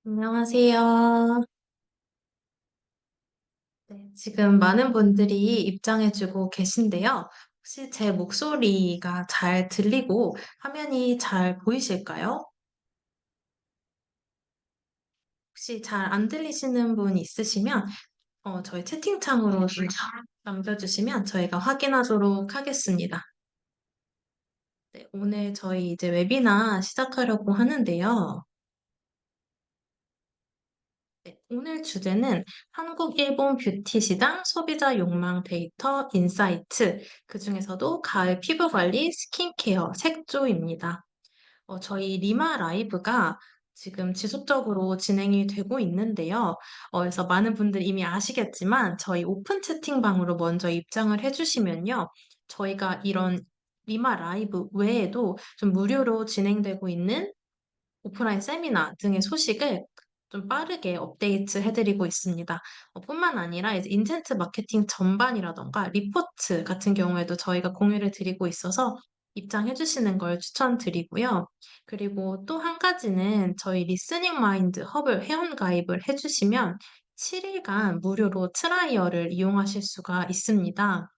안녕하세요. 네, 지금 많은 분들이 입장해주고 계신데요. 혹시 제 목소리가 잘 들리고 화면이 잘 보이실까요? 혹시 잘 안 들리시는 분 있으시면 저희 채팅창으로 좀 남겨주시면 저희가 확인하도록 하겠습니다. 네, 오늘 저희 이제 웨비나 시작하려고 하는데요. 네, 오늘 주제는 한국, 일본 뷰티 시장 소비자 욕망 데이터 인사이트, 그중에서도 가을 피부 관리 스킨케어 색조입니다. 저희 리마 라이브가 지금 지속적으로 진행이 되고 있는데요. 그래서 많은 분들이 이미 아시겠지만 저희 오픈 채팅방으로 먼저 입장을 해주시면요. 저희가 이런 리마 라이브 외에도 좀 무료로 진행되고 있는 오프라인 세미나 등의 소식을 좀 빠르게 업데이트 해드리고 있습니다. 뿐만 아니라 이제 인텐트 마케팅 전반이라던가 리포트 같은 경우에도 저희가 공유를 드리고 있어서 입장해 주시는 걸 추천드리고요. 그리고 또 한 가지는 저희 리스닝 마인드 허블 회원 가입을 해주시면 7일간 무료로 트라이얼을 이용하실 수가 있습니다.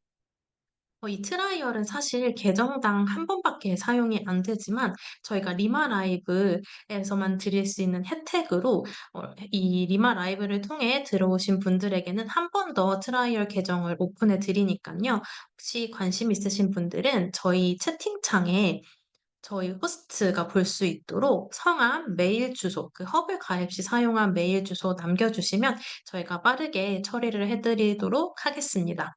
이 트라이얼은 사실 계정당 한 번밖에 사용이 안 되지만 저희가 리마 라이브에서만 드릴 수 있는 혜택으로 이 리마 라이브를 통해 들어오신 분들에게는 한 번 더 트라이얼 계정을 오픈해 드리니까요. 혹시 관심 있으신 분들은 저희 채팅창에 저희 호스트가 볼 수 있도록 성함, 메일 주소, 그 허블 가입 시 사용한 메일 주소 남겨주시면 저희가 빠르게 처리를 해드리도록 하겠습니다.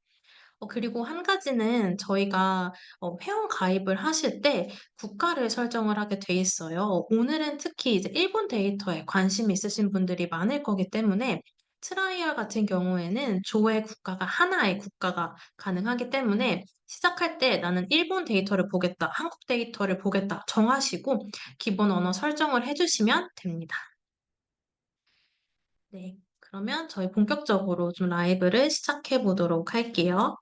그리고 한 가지는 저희가 회원 가입을 하실 때 국가를 설정을 하게 돼 있어요. 오늘은 특히 이제 일본 데이터에 관심 있으신 분들이 많을 거기 때문에 트라이얼 같은 경우에는 조회 국가가 하나의 국가가 가능하기 때문에 시작할 때 나는 일본 데이터를 보겠다, 한국 데이터를 보겠다 정하시고 기본 언어 설정을 해주시면 됩니다. 네. 그러면 저희 본격적으로 좀 라이브를 시작해 보도록 할게요.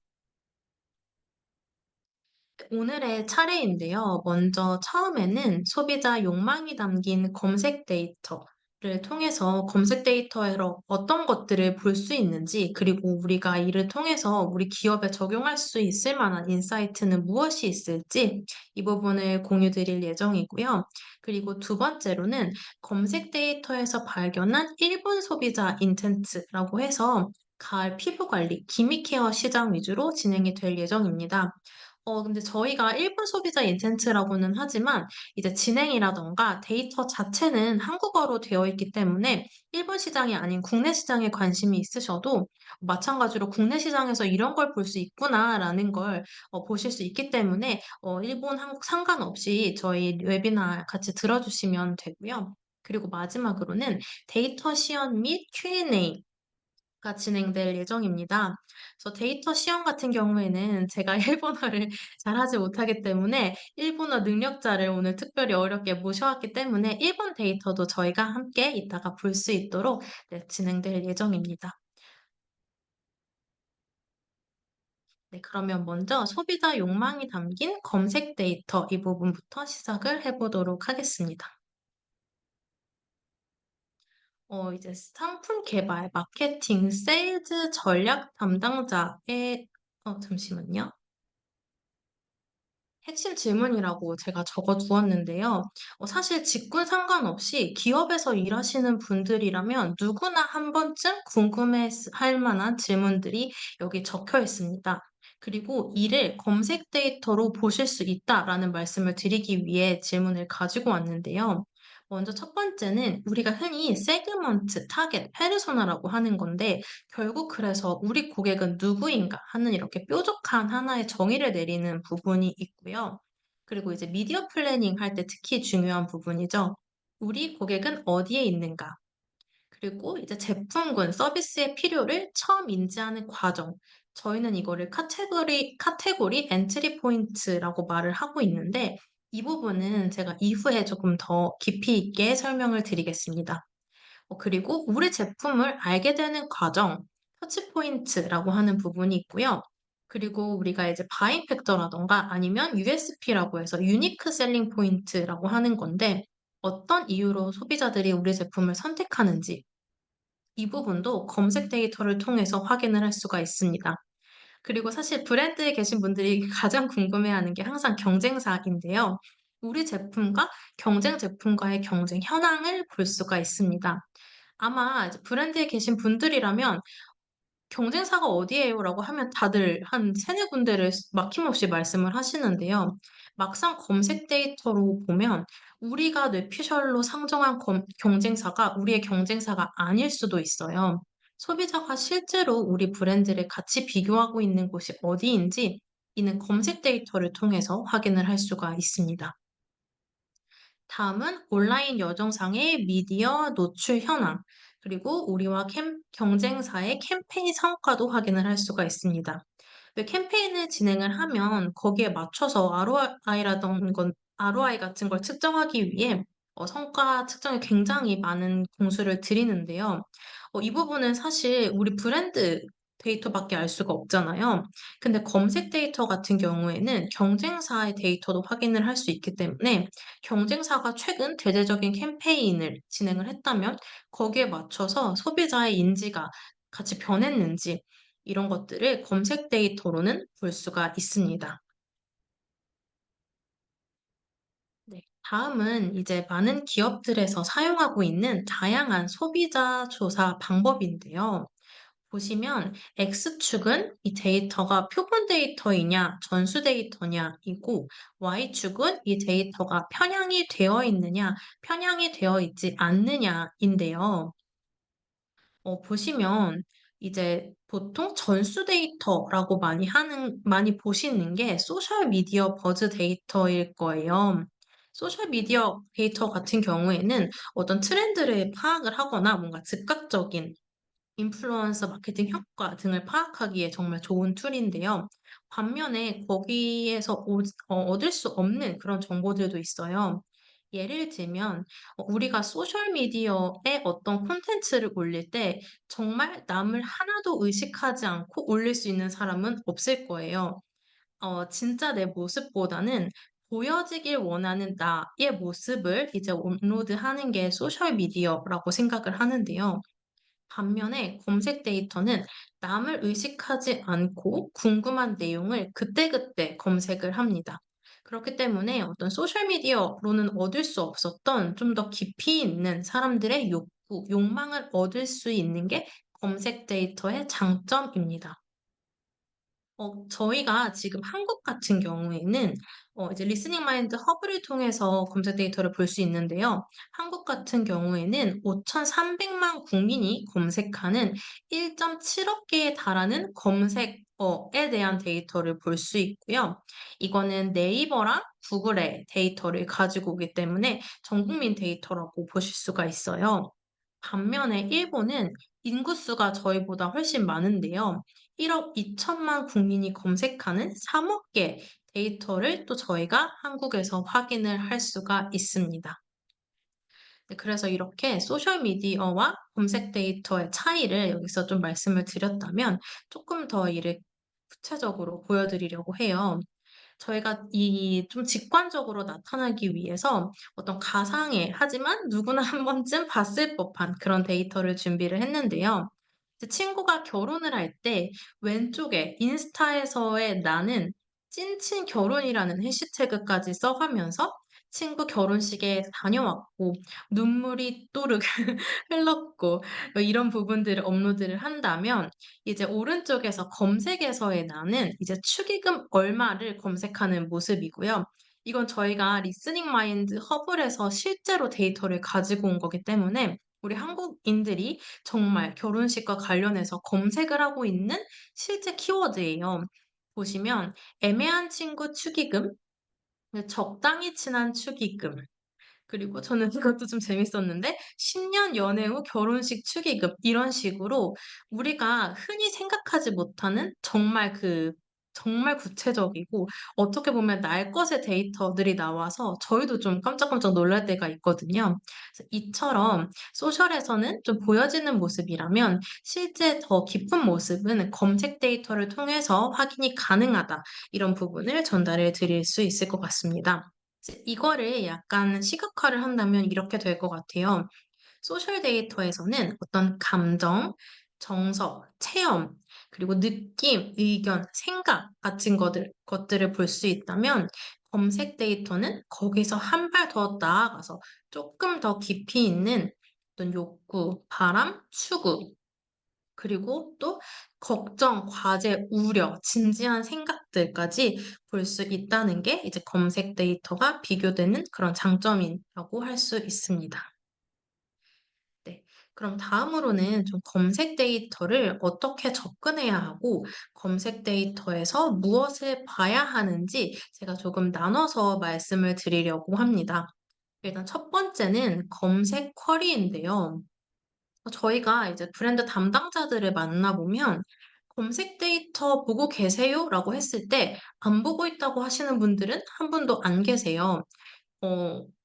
오늘의 차례인데요. 먼저 처음에는 소비자 욕망이 담긴 검색 데이터를 통해서 검색 데이터에서 어떤 것들을 볼 수 있는지, 그리고 우리가 이를 통해서 우리 기업에 적용할 수 있을 만한 인사이트는 무엇이 있을지 이 부분을 공유 드릴 예정이고요. 그리고 두 번째로는 검색 데이터에서 발견한 일본 소비자 인텐트라고 해서 가을 피부 관리, 기미 케어 시장 위주로 진행이 될 예정입니다. 근데 저희가 일본 소비자 인텐트라고는 하지만 이제 진행이라든가 데이터 자체는 한국어로 되어 있기 때문에 일본 시장이 아닌 국내 시장에 관심이 있으셔도 마찬가지로 '국내 시장에서 이런 걸 볼 수 있구나.'라는 걸 보실 수 있기 때문에 일본, 한국 상관없이 저희 웨비나 같이 들어 주시면 되고요. 그리고 마지막으로는 데이터 시연 및 Q&A 가 진행될 예정입니다. 그래서 데이터 시험 같은 경우에는 제가 일본어를 잘하지 못하기 때문에 일본어 능력자를 오늘 특별히 어렵게 모셔왔기 때문에 일본 데이터도 저희가 함께 이따가 볼 수 있도록 네, 진행될 예정입니다. 네, 그러면 먼저 소비자 욕망이 담긴 검색 데이터 이 부분부터 시작을 해보도록 하겠습니다. 이제 상품 개발, 마케팅, 세일즈 전략 담당자의 잠시만요. 핵심 질문이라고 제가 적어 두었는데요. 사실 직군 상관없이 기업에서 일하시는 분들이라면 누구나 한 번쯤 궁금해 할 만한 질문들이 여기 적혀 있습니다. 그리고 이를 검색 데이터로 보실 수 있다라는 말씀을 드리기 위해 질문을 가지고 왔는데요. 먼저 첫 번째는 우리가 흔히 세그먼트, 타겟, 페르소나라고 하는 건데 결국 그래서 '우리 고객은 누구인가?' 하는 이렇게 뾰족한 하나의 정의를 내리는 부분이 있고요. 그리고 이제 미디어 플래닝 할 때 특히 중요한 부분이죠. '우리 고객은 어디에 있는가?' 그리고 이제 제품군, 서비스의 필요를 처음 인지하는 과정. 저희는 이거를 카테고리 엔트리 포인트라고 말을 하고 있는데 이 부분은 제가 이후에 조금 더 깊이 있게 설명을 드리겠습니다. 그리고 우리 제품을 알게 되는 과정, 터치 포인트라고 하는 부분이 있고요. 그리고 우리가 이제 바잉 팩터라든가 아니면 USP라고 해서 유니크 셀링 포인트라고 하는 건데 어떤 이유로 소비자들이 우리 제품을 선택하는지 이 부분도 검색 데이터를 통해서 확인을 할 수가 있습니다. 그리고 사실 브랜드에 계신 분들이 가장 궁금해하는 게 항상 경쟁사인데요. 우리 제품과 경쟁 제품과의 경쟁 현황을 볼 수가 있습니다. 아마 이제 브랜드에 계신 분들이라면 "경쟁사가 어디예요?"라고 하면 다들 한 3-4 군데를 막힘없이 말씀을 하시는데요. 막상 검색 데이터로 보면 우리가 뇌피셜로 상정한 경쟁사가 우리의 경쟁사가 아닐 수도 있어요. 소비자가 실제로 우리 브랜드를 같이 비교하고 있는 곳이 어디인지 이는 검색 데이터를 통해서 확인을 할 수가 있습니다. 다음은 온라인 여정상의 미디어 노출 현황, 그리고 우리와 경쟁사의 캠페인 성과도 확인을 할 수가 있습니다. 그 캠페인을 진행을 하면 거기에 맞춰서 ROI 같은 걸 측정하기 위해 성과 측정에 굉장히 많은 공수를 들이는데요. 이 부분은 사실 우리 브랜드 데이터밖에 알 수가 없잖아요. 근데 검색 데이터 같은 경우에는 경쟁사의 데이터도 확인을 할 수 있기 때문에 경쟁사가 최근 대대적인 캠페인을 진행을 했다면 거기에 맞춰서 소비자의 인지가 같이 변했는지 이런 것들을 검색 데이터로는 볼 수가 있습니다. 네. 다음은 이제 많은 기업들에서 사용하고 있는 다양한 소비자 조사 방법인데요. 보시면 X축은 이 데이터가 표본 데이터이냐, 전수 데이터냐이고, Y축은 이 데이터가 편향이 되어 있느냐, 편향이 되어 있지 않느냐인데요. 보시면 이제 보통 전수 데이터라고 많이 보시는 게 소셜 미디어 버즈 데이터일 거예요. 소셜 미디어 데이터 같은 경우에는 어떤 트렌드를 파악을 하거나 뭔가 즉각적인 인플루언서 마케팅 효과 등을 파악하기에 정말 좋은 툴인데요. 반면에 거기에서 얻을 수 없는 그런 정보들도 있어요. 예를 들면 우리가 소셜 미디어에 어떤 콘텐츠를 올릴 때 정말 남을 하나도 의식하지 않고 올릴 수 있는 사람은 없을 거예요. 진짜 내 모습보다는 보여지길 원하는 나의 모습을 이제 업로드하는 게 소셜 미디어라고 생각을 하는데요. 반면에 검색 데이터는 남을 의식하지 않고 궁금한 내용을 그때그때 검색을 합니다. 그렇기 때문에 어떤 소셜미디어로는 얻을 수 없었던 좀 더 깊이 있는 사람들의 욕망을 얻을 수 있는 게 검색 데이터의 장점입니다. 저희가 지금 한국 같은 경우에는 이제 리스닝 마인드 허브를 통해서 검색 데이터를 볼 수 있는데요. 한국 같은 경우에는 5,300만 국민이 검색하는 1.7억 개에 달하는 검색어에 대한 데이터를 볼 수 있고요. 이거는 네이버랑 구글의 데이터를 가지고 오기 때문에 전 국민 데이터라고 보실 수가 있어요. 반면에 일본은 인구수가 저희보다 훨씬 많은데요. 1억 2천만 국민이 검색하는 3억 개 데이터를 또 저희가 한국에서 확인을 할 수가 있습니다. 네, 그래서 이렇게 소셜 미디어와 검색 데이터의 차이를 여기서 좀 말씀을 드렸다면 조금 더 이를 구체적으로 보여드리려고 해요. 저희가 이 좀 직관적으로 나타나기 위해서 어떤 가상의 하지만 누구나 한 번쯤 봤을 법한 그런 데이터를 준비를 했는데요. 제 친구가 결혼을 할 때 왼쪽에 인스타에서의 나는 찐친 결혼이라는 해시태그까지 써가면서 친구 결혼식에 다녀왔고 눈물이 또르르 흘렀고 이런 부분들을 업로드를 한다면 이제 오른쪽에서 검색에서의 나는 이제 축의금 얼마를 검색하는 모습이고요. 이건 저희가 리스닝 마인드 허블에서 실제로 데이터를 가지고 온 거기 때문에 우리 한국인들이 정말 결혼식과 관련해서 검색을 하고 있는 실제 키워드예요. 보시면 애매한 친구 축의금, 적당히 친한 축의금, 그리고 저는 그것도 좀 재밌었는데 10년 연애 후 결혼식 축의금 이런 식으로 우리가 흔히 생각하지 못하는 정말 구체적이고 어떻게 보면 날 것의 데이터들이 나와서 저희도 좀 깜짝깜짝 놀랄 때가 있거든요. 그래서 이처럼 소셜에서는 좀 보여지는 모습이라면 실제 더 깊은 모습은 검색 데이터를 통해서 확인이 가능하다. 이런 부분을 전달해 드릴 수 있을 것 같습니다. 이제 이거를 약간 시각화를 한다면 이렇게 될 것 같아요. 소셜 데이터에서는 어떤 감정, 정서, 체험, 그리고 느낌, 의견, 생각 같은 것들을 볼 수 있다면 검색 데이터는 거기서 한 발 더 나아가서 조금 더 깊이 있는 어떤 욕구, 바람, 추구, 그리고 또 걱정, 과제, 우려, 진지한 생각들까지 볼 수 있다는 게 이제 검색 데이터가 비교되는 그런 장점이라고 할 수 있습니다. 네. 그럼 다음으로는 좀 검색 데이터를 어떻게 접근해야 하고 검색 데이터에서 무엇을 봐야 하는지 제가 조금 나눠서 말씀을 드리려고 합니다. 일단 첫 번째는 검색 쿼리인데요. 저희가 이제 브랜드 담당자들을 만나보면 검색 데이터 보고 계세요?라고 했을 때 안 보고 있다고 하시는 분들은 한 분도 안 계세요.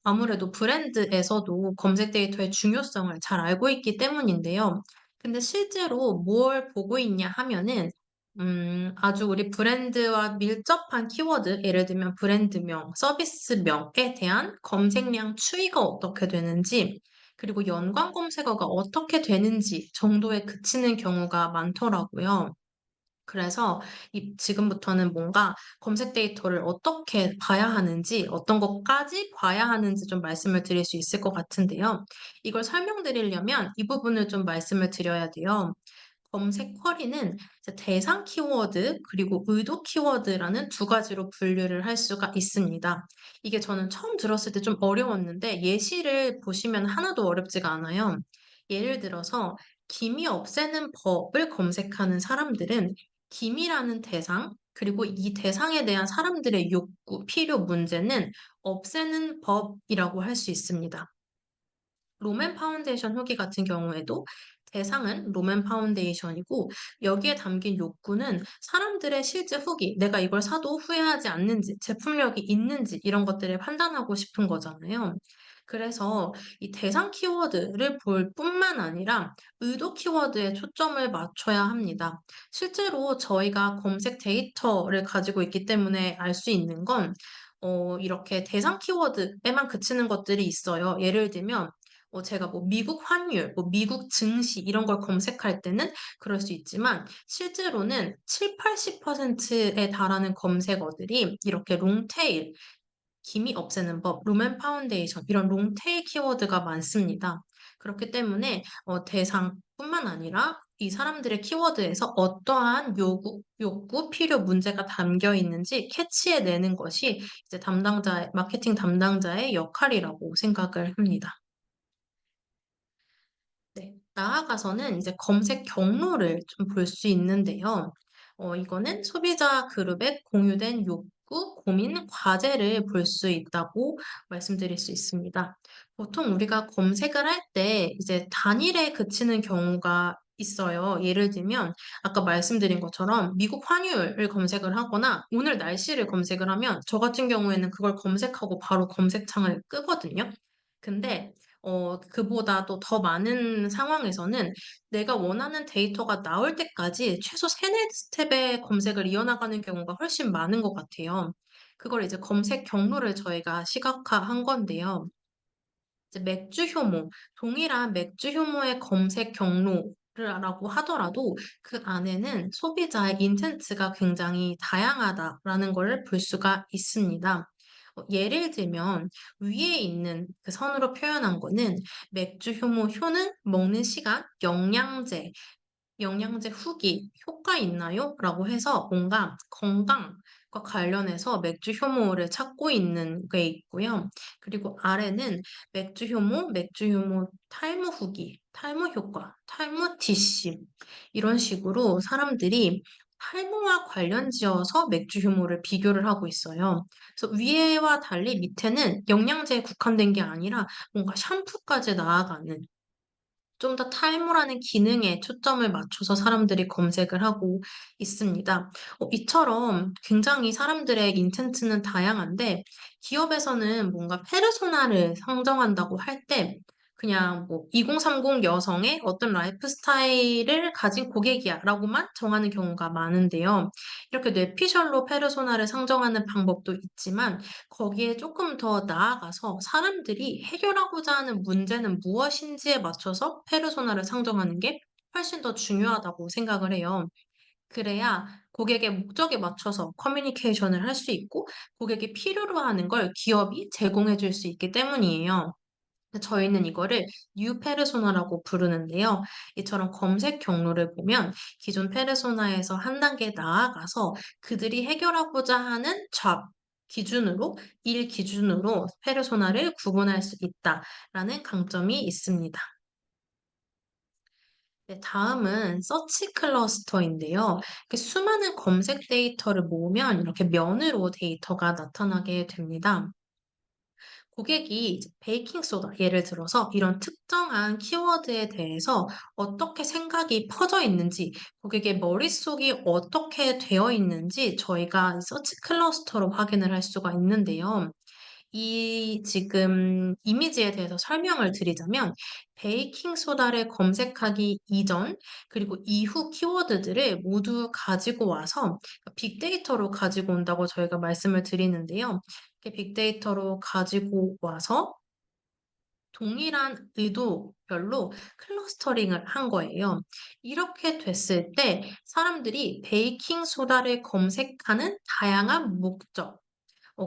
아무래도 브랜드에서도 검색 데이터의 중요성을 잘 알고 있기 때문인데요. 근데 실제로 뭘 보고 있냐 하면은 아주 우리 브랜드와 밀접한 키워드, 예를 들면 브랜드명, 서비스명에 대한 검색량 추이가 어떻게 되는지, 그리고 연관 검색어가 어떻게 되는지 정도에 그치는 경우가 많더라고요. 그래서 지금부터는 뭔가 검색 데이터를 어떻게 봐야 하는지, 어떤 것까지 봐야 하는지 좀 말씀을 드릴 수 있을 것 같은데요. 이걸 설명드리려면 이 부분을 좀 말씀을 드려야 돼요. 검색 쿼리는 이제 대상 키워드 그리고 의도 키워드라는 두 가지로 분류를 할 수가 있습니다. 이게 저는 처음 들었을 때 좀 어려웠는데 예시를 보시면 하나도 어렵지가 않아요. 예를 들어서 기미 없애는 법을 검색하는 사람들은 기미라는 대상, 그리고 이 대상에 대한 사람들의 욕구, 필요, 문제는 없애는 법이라고 할 수 있습니다. 롬앤 파운데이션 후기 같은 경우에도 대상은 롬앤 파운데이션이고 여기에 담긴 욕구는 사람들의 실제 후기, 내가 이걸 사도 후회하지 않는지, 제품력이 있는지 이런 것들을 판단하고 싶은 거잖아요. 그래서 이 대상 키워드를 볼 뿐만 아니라 의도 키워드에 초점을 맞춰야 합니다. 실제로 저희가 검색 데이터를 가지고 있기 때문에 알 수 있는 건 이렇게 대상 키워드에만 그치는 것들이 있어요. 예를 들면 제가 뭐 미국 환율, 뭐 미국 증시 이런 걸 검색할 때는 그럴 수 있지만 실제로는 70~80%에 달하는 검색어들이 이렇게 롱테일, 기미 없애는 법, 룸앤 파운데이션 이런 롱테일 키워드가 많습니다. 그렇기 때문에 대상뿐만 아니라 이 사람들의 키워드에서 어떠한 욕구, 필요, 문제가 담겨 있는지 캐치해내는 것이 이제 마케팅 담당자의 역할이라고 생각을 합니다. 네. 나아가서는 이제 검색 경로를 좀 볼 수 있는데요. 이거는 소비자 그룹에 공유된 욕구, 고민, 과제를 볼 수 있다고 말씀드릴 수 있습니다. 보통 우리가 검색을 할 때 이제 단일에 그치는 경우가 있어요. 예를 들면 아까 말씀드린 것처럼 미국 환율을 검색을 하거나 오늘 날씨를 검색을 하면 저 같은 경우에는 그걸 검색하고 바로 검색창을 끄거든요. 근데 그보다도 더 많은 상황에서는 내가 원하는 데이터가 나올 때까지 최소 3~4 스텝의 검색을 이어나가는 경우가 훨씬 많은 것 같아요. 그걸 이제 검색 경로를 저희가 시각화한 건데요. 이제 맥주 효모, 동일한 맥주 효모의 검색 경로를 라고 하더라도 그 안에는 소비자의 인텐트가 굉장히 다양하다라는 걸 볼 수가 있습니다. 예를 들면 위에 있는 그 선으로 표현한 거는 맥주 효모 효는 먹는 시간, 영양제 후기 효과 있나요? 라고 해서 뭔가 건강과 관련해서 맥주 효모를 찾고 있는 게 있고요. 그리고 아래는 맥주 효모 탈모 후기, 탈모 효과, 탈모 뒷심 이런 식으로 사람들이 탈모와 관련 지어서 맥주 효모를 비교를 하고 있어요. 그래서 위에와 달리 밑에는 영양제에 국한된 게 아니라 뭔가 샴푸까지 나아가는 좀 더 탈모라는 기능에 초점을 맞춰서 사람들이 검색을 하고 있습니다. 이처럼 굉장히 사람들의 인텐트는 다양한데 기업에서는 뭔가 페르소나를 상정한다고 할 때 그냥 뭐 "2030 여성의 어떤 라이프 스타일을 가진 고객이야."라고만 정하는 경우가 많은데요. 이렇게 뇌피셜로 페르소나를 상정하는 방법도 있지만 거기에 조금 더 나아가서 사람들이 해결하고자 하는 문제는 무엇인지에 맞춰서 페르소나를 상정하는 게 훨씬 더 중요하다고 생각을 해요. 그래야 고객의 목적에 맞춰서 커뮤니케이션을 할 수 있고 고객이 필요로 하는 걸 기업이 제공해 줄 수 있기 때문이에요. 저희는 이거를 뉴 페르소나라고 부르는데요. 이처럼 검색 경로를 보면 기존 페르소나에서 한 단계 나아가서 그들이 해결하고자 하는 잡 기준으로, 일 기준으로 페르소나를 구분할 수 있다라는 강점이 있습니다. 네, 다음은 서치 클러스터인데요. 수많은 검색 데이터를 모으면 이렇게 면으로 데이터가 나타나게 됩니다. 고객이 이제 베이킹 소다 예를 들어서 이런 특정한 키워드에 대해서 어떻게 생각이 퍼져 있는지, 고객의 머릿속이 어떻게 되어 있는지 저희가 서치 클러스터로 확인을 할 수가 있는데요. 이 지금 이미지에 대해서 설명을 드리자면 베이킹 소다를 검색하기 이전 그리고 이후 키워드들을 모두 가지고 와서 빅데이터로 가지고 온다고 저희가 말씀을 드리는데요. 이렇게 빅데이터로 가지고 와서 동일한 의도별로 클러스터링을 한 거예요. 이렇게 됐을 때 사람들이 베이킹 소다를 검색하는 다양한 목적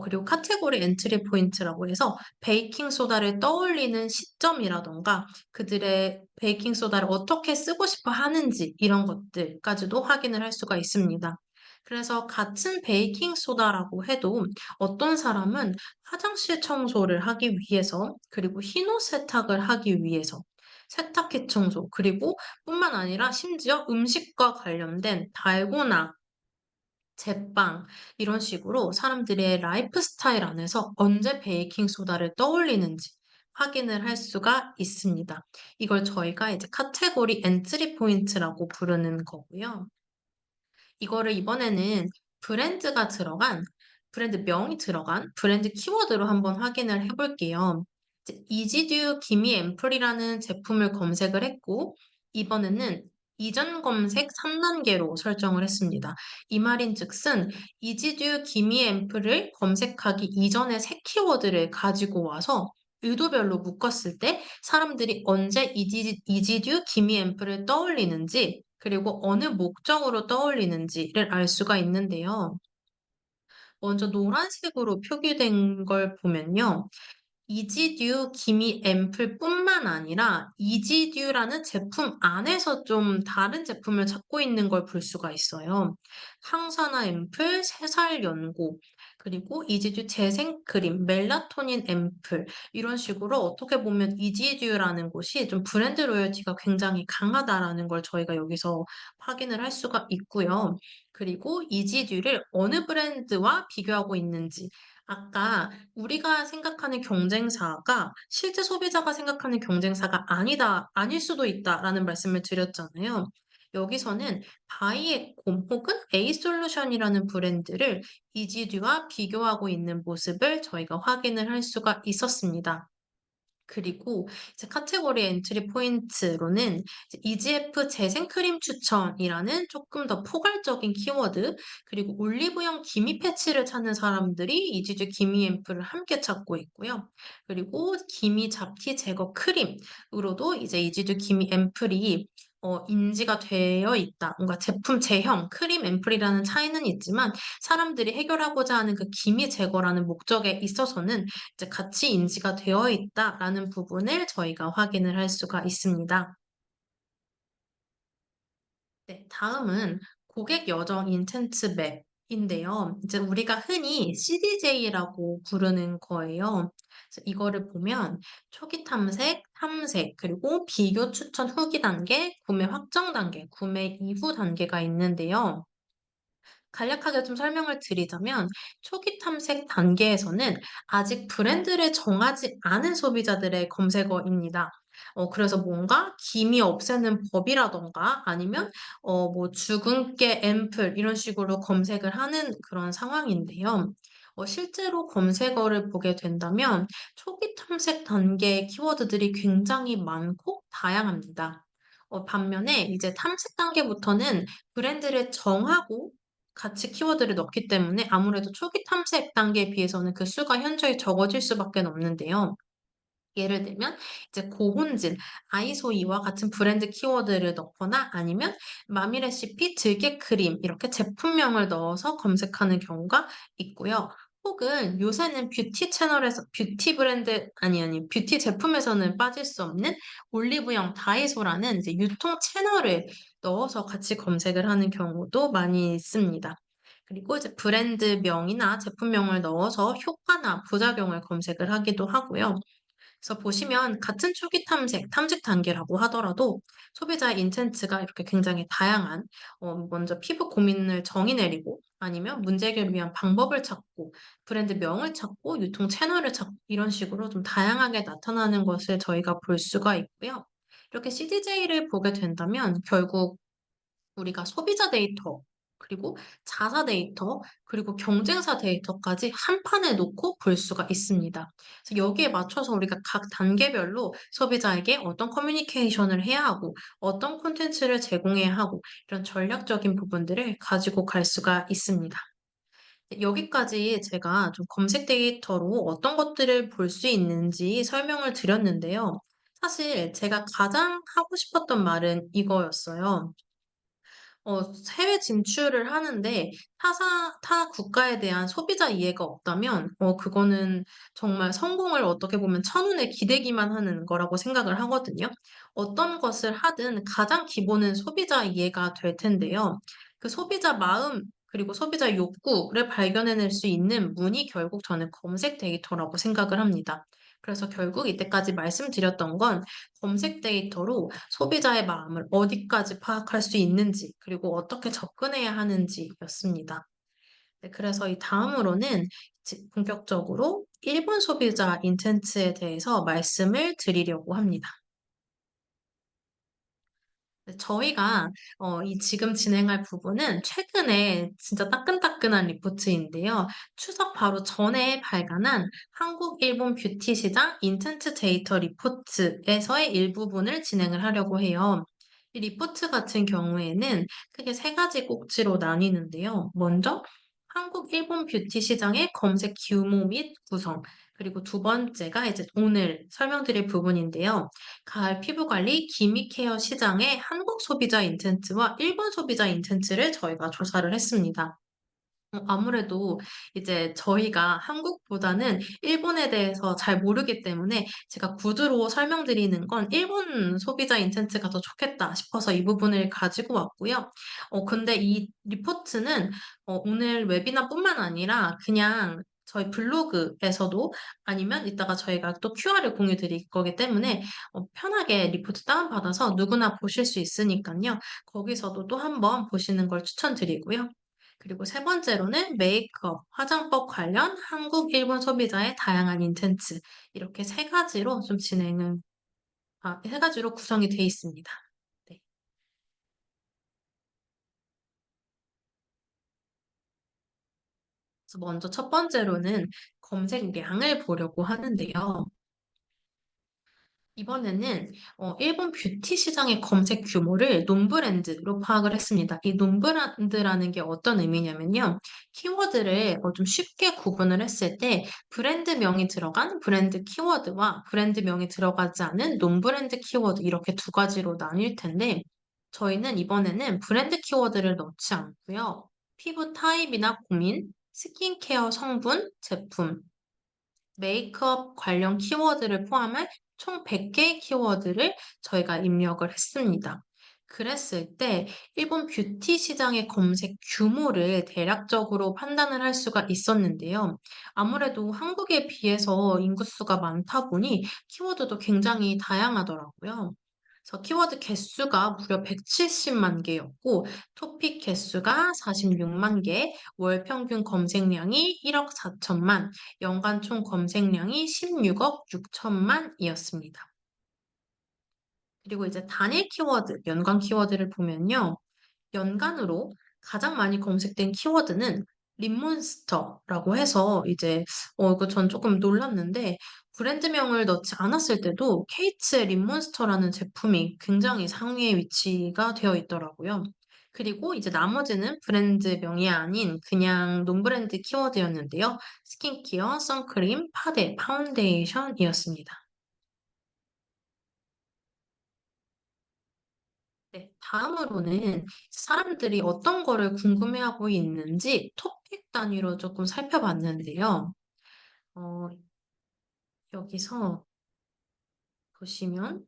그리고 카테고리 엔트리 포인트라고 해서 베이킹 소다를 떠올리는 시점이라든가 그들의 베이킹 소다를 어떻게 쓰고 싶어 하는지 이런 것들까지도 확인을 할 수가 있습니다. 그래서 같은 베이킹 소다라고 해도 어떤 사람은 화장실 청소를 하기 위해서 그리고 흰옷 세탁을 하기 위해서 세탁기 청소 그리고 뿐만 아니라 심지어 음식과 관련된 달고나 제빵 이런 식으로 사람들의 라이프 스타일 안에서 언제 베이킹 소다를 떠올리는지 확인을 할 수가 있습니다. 이걸 저희가 이제 카테고리 엔트리 포인트라고 부르는 거고요. 이거를 이번에는 브랜드가 들어간 브랜드명이 들어간 브랜드 키워드로 한번 확인을 해 볼게요. 이제 이지듀 기미 앰플이라는 제품을 검색을 했고 이번에는 이전 검색 3 단계로 설정을 했습니다. 이 말인즉슨 이지듀 기미 앰플을 검색하기 이전에 새 키워드를 가지고 와서 의도별로 묶었을 때 사람들이 언제 이지듀 기미 앰플을 떠올리는지 그리고 어느 목적으로 떠올리는지를 알 수가 있는데요. 먼저 노란색으로 표기된 걸 보면요. 이지듀 기미 앰플뿐만 아니라 이지듀라는 제품 안에서 좀 다른 제품을 찾고 있는 걸 볼 수가 있어요. 항산화 앰플, 새살 연고, 그리고 이지듀 재생 크림, 멜라토닌 앰플 이런 식으로 어떻게 보면 이지듀라는 곳이 좀 브랜드 로열티가 굉장히 강하다라는 걸 저희가 여기서 확인을 할 수가 있고요. 그리고 이지듀를 어느 브랜드와 비교하고 있는지 아까 우리가 생각하는 경쟁사가 실제 소비자가 생각하는 경쟁사가 아닐 수도 있다라는 말씀을 드렸잖아요. 여기서는 바이에콤 혹은 에이솔루션이라는 브랜드를 이지듀와 비교하고 있는 모습을 저희가 확인을 할 수가 있었습니다. 그리고 이제 카테고리 엔트리 포인트로는 이제 EGF 재생크림 추천이라는 조금 더 포괄적인 키워드, 그리고 올리브영 기미 패치를 찾는 사람들이 이지주 기미 앰플을 함께 찾고 있고요. 그리고 기미 잡티 제거 크림으로도 이제 이지주 기미 앰플이 인지가 되어 있다. 뭔가 제품 제형, 크림 앰플이라는 차이는 있지만 사람들이 해결하고자 하는 그 기미 제거라는 목적에 있어서는 이제 같이 인지가 되어 있다라는 부분을 저희가 확인을 할 수가 있습니다. 네, 다음은 고객 여정 인텐트 맵인데요. 이제 우리가 흔히 CDJ라고 부르는 거예요. 그래서 이거를 보면 초기 탐색, 탐색, 그리고 비교 추천 후기 단계, 구매 확정 단계, 구매 이후 단계가 있는데요. 간략하게 좀 설명을 드리자면 초기 탐색 단계에서는 아직 브랜드를 정하지 않은 소비자들의 검색어입니다. 그래서 뭔가 기미 없애는 법이라던가 아니면 뭐 주근깨 앰플 이런 식으로 검색을 하는 그런 상황인데요. 실제로 검색어를 보게 된다면 초기 탐색 단계의 키워드들이 굉장히 많고 다양합니다. 반면에 이제 탐색 단계부터는 브랜드를 정하고 같이 키워드를 넣기 때문에 아무래도 초기 탐색 단계에 비해서는 그 수가 현저히 적어질 수밖에 없는데요. 예를 들면 이제 고혼진, 아이소이와 같은 브랜드 키워드를 넣거나 아니면 마미 레시피, 들깨 크림 이렇게 제품명을 넣어서 검색하는 경우가 있고요. 혹은 요새는 뷰티 채널에서 뷰티 브랜드 아니 뷰티 제품에서는 빠질 수 없는 올리브영 다이소라는 이제 유통 채널을 넣어서 같이 검색을 하는 경우도 많이 있습니다. 그리고 이제 브랜드명이나 제품명을 넣어서 효과나 부작용을 검색을 하기도 하고요. 그래서 보시면 같은 초기 탐색 단계라고 하더라도 소비자의 인텐트가 이렇게 굉장히 다양한 먼저 피부 고민을 정의 내리고 아니면 문제 해결을 위한 방법을 찾고 브랜드명을 찾고 유통 채널을 찾고 이런 식으로 좀 다양하게 나타나는 것을 저희가 볼 수가 있고요. 이렇게 CDJ를 보게 된다면 결국 우리가 소비자 데이터, 그리고 자사 데이터, 그리고 경쟁사 데이터까지 한 판에 놓고 볼 수가 있습니다. 그래서 여기에 맞춰서 우리가 각 단계별로 소비자에게 어떤 커뮤니케이션을 해야 하고, 어떤 콘텐츠를 제공해야 하고, 이런 전략적인 부분들을 가지고 갈 수가 있습니다. 여기까지 제가 좀 검색 데이터로 어떤 것들을 볼 수 있는지 설명을 드렸는데요. 사실 제가 가장 하고 싶었던 말은 이거였어요. 해외 진출을 하는데 타 국가에 대한 소비자 이해가 없다면 그거는 정말 성공을 어떻게 보면 천운에 기대기만 하는 거라고 생각을 하거든요. 어떤 것을 하든 가장 기본은 소비자 이해가 될 텐데요. 그 소비자 마음 그리고 소비자 욕구를 발견해낼 수 있는 문이 결국 저는 검색 데이터라고 생각을 합니다. 그래서 결국 이때까지 말씀드렸던 건 검색 데이터로 소비자의 마음을 어디까지 파악할 수 있는지, 그리고 어떻게 접근해야 하는지였습니다. 네, 그래서 이 다음으로는 본격적으로 일본 소비자 인텐츠에 대해서 말씀을 드리려고 합니다. 네, 저희가 이 지금 진행할 부분은 최근에 진짜 따끈따끈한 리포트인데요. 추석 바로 전에 발간한 한국 일본 뷰티 시장 인텐트 데이터 리포트에서의 일부분을 진행을 하려고 해요. 이 리포트 같은 경우에는 크게 세 가지 꼭지로 나뉘는데요. 먼저 한국 일본 뷰티 시장의 검색 규모 및 구성, 그리고 두 번째가 이제 오늘 설명드릴 부분인데요. 가을 피부 관리 기미 케어 시장의 한국 소비자 인텐츠와 일본 소비자 인텐츠를 저희가 조사를 했습니다. 아무래도 이제 저희가 한국보다는 일본에 대해서 잘 모르기 때문에 제가 구두로 설명드리는 건 '일본 소비자 인텐츠가 더 좋겠다.' 싶어서 이 부분을 가지고 왔고요. 근데 이 리포트는 오늘 웨비나뿐만 아니라 그냥 저희 블로그에서도 아니면 이따가 저희가 또 QR을 공유 드릴 거기 때문에 편하게 리포트 다운받아서 누구나 보실 수 있으니깐요. 거기서도 또 한번 보시는 걸 추천드리고요. 그리고 세 번째로는 메이크업, 화장법 관련 한국, 일본 소비자의 다양한 인텐츠 이렇게 세 가지로 좀 세 가지로 구성이 돼 있습니다. 네. 그래서 먼저 첫 번째로는 검색량을 보려고 하는데요. 이번에는 일본 뷰티 시장의 검색 규모를 논브랜드로 파악을 했습니다. 이 논브랜드라는 게 어떤 의미냐면요. 키워드를 좀 쉽게 구분을 했을 때 브랜드명이 들어간 브랜드 키워드와 브랜드명이 들어가지 않은 논브랜드 키워드 이렇게 두 가지로 나뉠 텐데 저희는 이번에는 브랜드 키워드를 넣지 않고요. 피부 타입이나 고민, 스킨케어 성분, 제품, 메이크업 관련 키워드를 포함한 총 100개의 키워드를 저희가 입력을 했습니다. 그랬을 때 일본 뷰티 시장의 검색 규모를 대략적으로 판단을 할 수가 있었는데요. 아무래도 한국에 비해서 인구수가 많다 보니 키워드도 굉장히 다양하더라고요. 그래서 키워드 개수가 무려 170만 개였고, 토픽 개수가 46만 개, 월 평균 검색량이 1억 4천만, 연간 총 검색량이 16억 6천만이었습니다. 그리고 이제 단일 키워드, 연관 키워드를 보면요. 연간으로 가장 많이 검색된 키워드는 립몬스터라고 해서 이제 이거 전 조금 놀랐는데 브랜드명을 넣지 않았을 때도 케이츠의 립몬스터라는 제품이 굉장히 상위에 위치가 되어 있더라고요. 그리고 이제 나머지는 브랜드명이 아닌 그냥 논브랜드 키워드였는데요. 스킨케어, 선크림, 파데, 파운데이션이었습니다. 네, 다음으로는 사람들이 어떤 거를 궁금해하고 있는지 토픽 단위로 조금 살펴봤는데요. 어, 여기서 보시면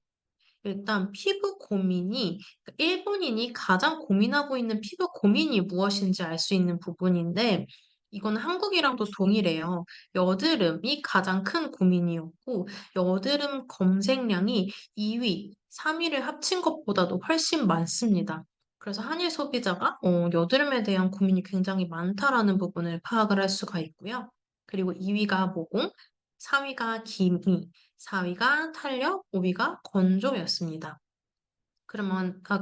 일단 피부 고민이 그러니까 일본인이 가장 고민하고 있는 피부 고민이 무엇인지 알 수 있는 부분인데 이건 한국이랑도 동일해요. 여드름이 가장 큰 고민이었고 여드름 검색량이 2위, 3위를 합친 것보다도 훨씬 많습니다. 그래서 한일 소비자가 여드름에 대한 고민이 굉장히 많다라는 부분을 파악을 할 수가 있고요. 그리고 2위가 모공, 3위가 기미, 4위가 탄력, 5위가 건조였습니다.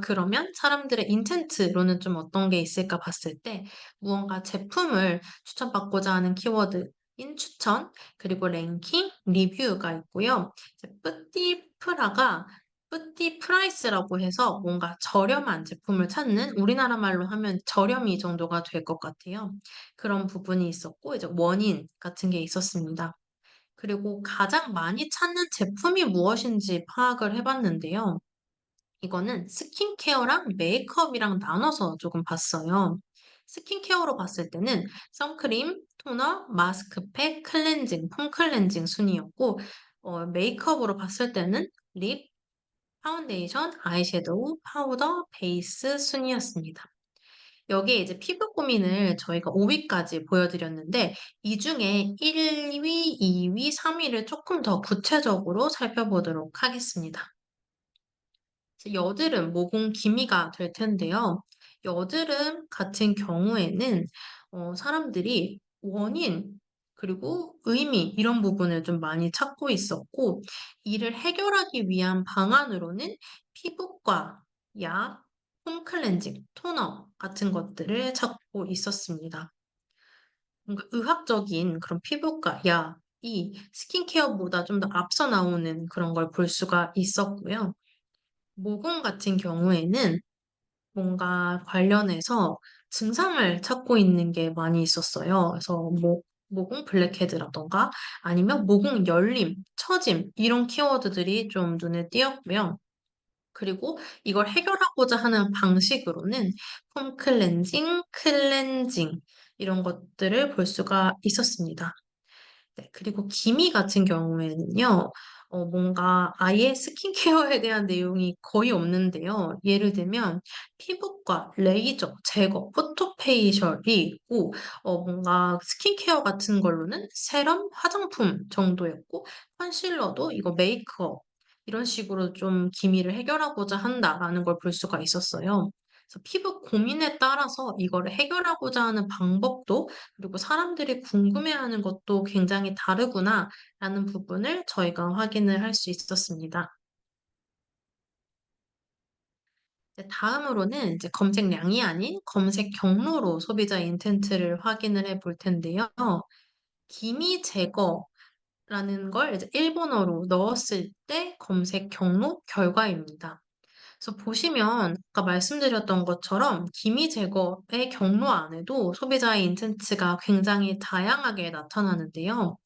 그러면 사람들의 인텐트로는 좀 어떤 게 있을까 봤을 때 무언가 제품을 추천받고자 하는 키워드인 추천, 그리고 랭킹, 리뷰가 있고요. 이제 뿌띠 프라이스라고 해서 뭔가 저렴한 제품을 찾는 우리나라 말로 하면 저렴이 정도가 될 것 같아요. 그런 부분이 있었고 이제 원인 같은 게 있었습니다. 그리고 가장 많이 찾는 제품이 무엇인지 파악을 해봤는데요. 이거는 스킨케어랑 메이크업이랑 나눠서 조금 봤어요. 스킨케어로 봤을 때는 선크림, 토너, 마스크팩, 클렌징, 폼 클렌징 순이었고, 메이크업으로 봤을 때는 립, 파운데이션, 아이섀도우, 파우더, 베이스 순이었습니다. 여기에 이제 피부 고민을 저희가 5위까지 보여드렸는데, 이 중에 1위, 2위, 3위를 조금 더 구체적으로 살펴보도록 하겠습니다. 이제 여드름, 모공, 기미가 될 텐데요. 여드름 같은 경우에는 사람들이 원인, 그리고 의미, 이런 부분을 좀 많이 찾고 있었고, 이를 해결하기 위한 방안으로는 피부과, 약, 홈클렌징, 토너 같은 것들을 찾고 있었습니다. 뭔가 의학적인 그런 피부과, 약이 스킨케어보다 좀 더 앞서 나오는 그런 걸 볼 수가 있었고요. 모공 같은 경우에는 뭔가 관련해서 증상을 찾고 있는 게 많이 있었어요. 그래서 모공 블랙헤드라던가 아니면 모공 열림, 처짐 이런 키워드들이 좀 눈에 띄었고요. 그리고 이걸 해결하고자 하는 방식으로는 폼 클렌징, 클렌징 이런 것들을 볼 수가 있었습니다. 네, 그리고 기미 같은 경우에는요, 뭔가 아예 스킨케어에 대한 내용이 거의 없는데요. 예를 들면, 피부과, 레이저, 제거, 포토페이셜이 있고, 뭔가 스킨케어 같은 걸로는 세럼, 화장품 정도였고, 컨실러도 이거 메이크업, 이런 식으로 좀 기미를 해결하고자 한다라는 걸 볼 수가 있었어요. 그래서 피부 고민에 따라서 이거를 해결하고자 하는 방법도 그리고 사람들이 궁금해하는 것도 굉장히 다르구나라는 부분을 저희가 확인을 할 수 있었습니다. 이제 다음으로는 이제 검색량이 아닌 검색 경로로 소비자 인텐트를 확인을 해 볼 텐데요. 기미 제거라는 걸 이제 일본어로 넣었을 때 검색 경로 결과입니다. 그래서 보시면 아까 말씀드렸던 것처럼 기미 제거의 경로 안에도 소비자의 인텐츠가 굉장히 다양하게 나타나는데요.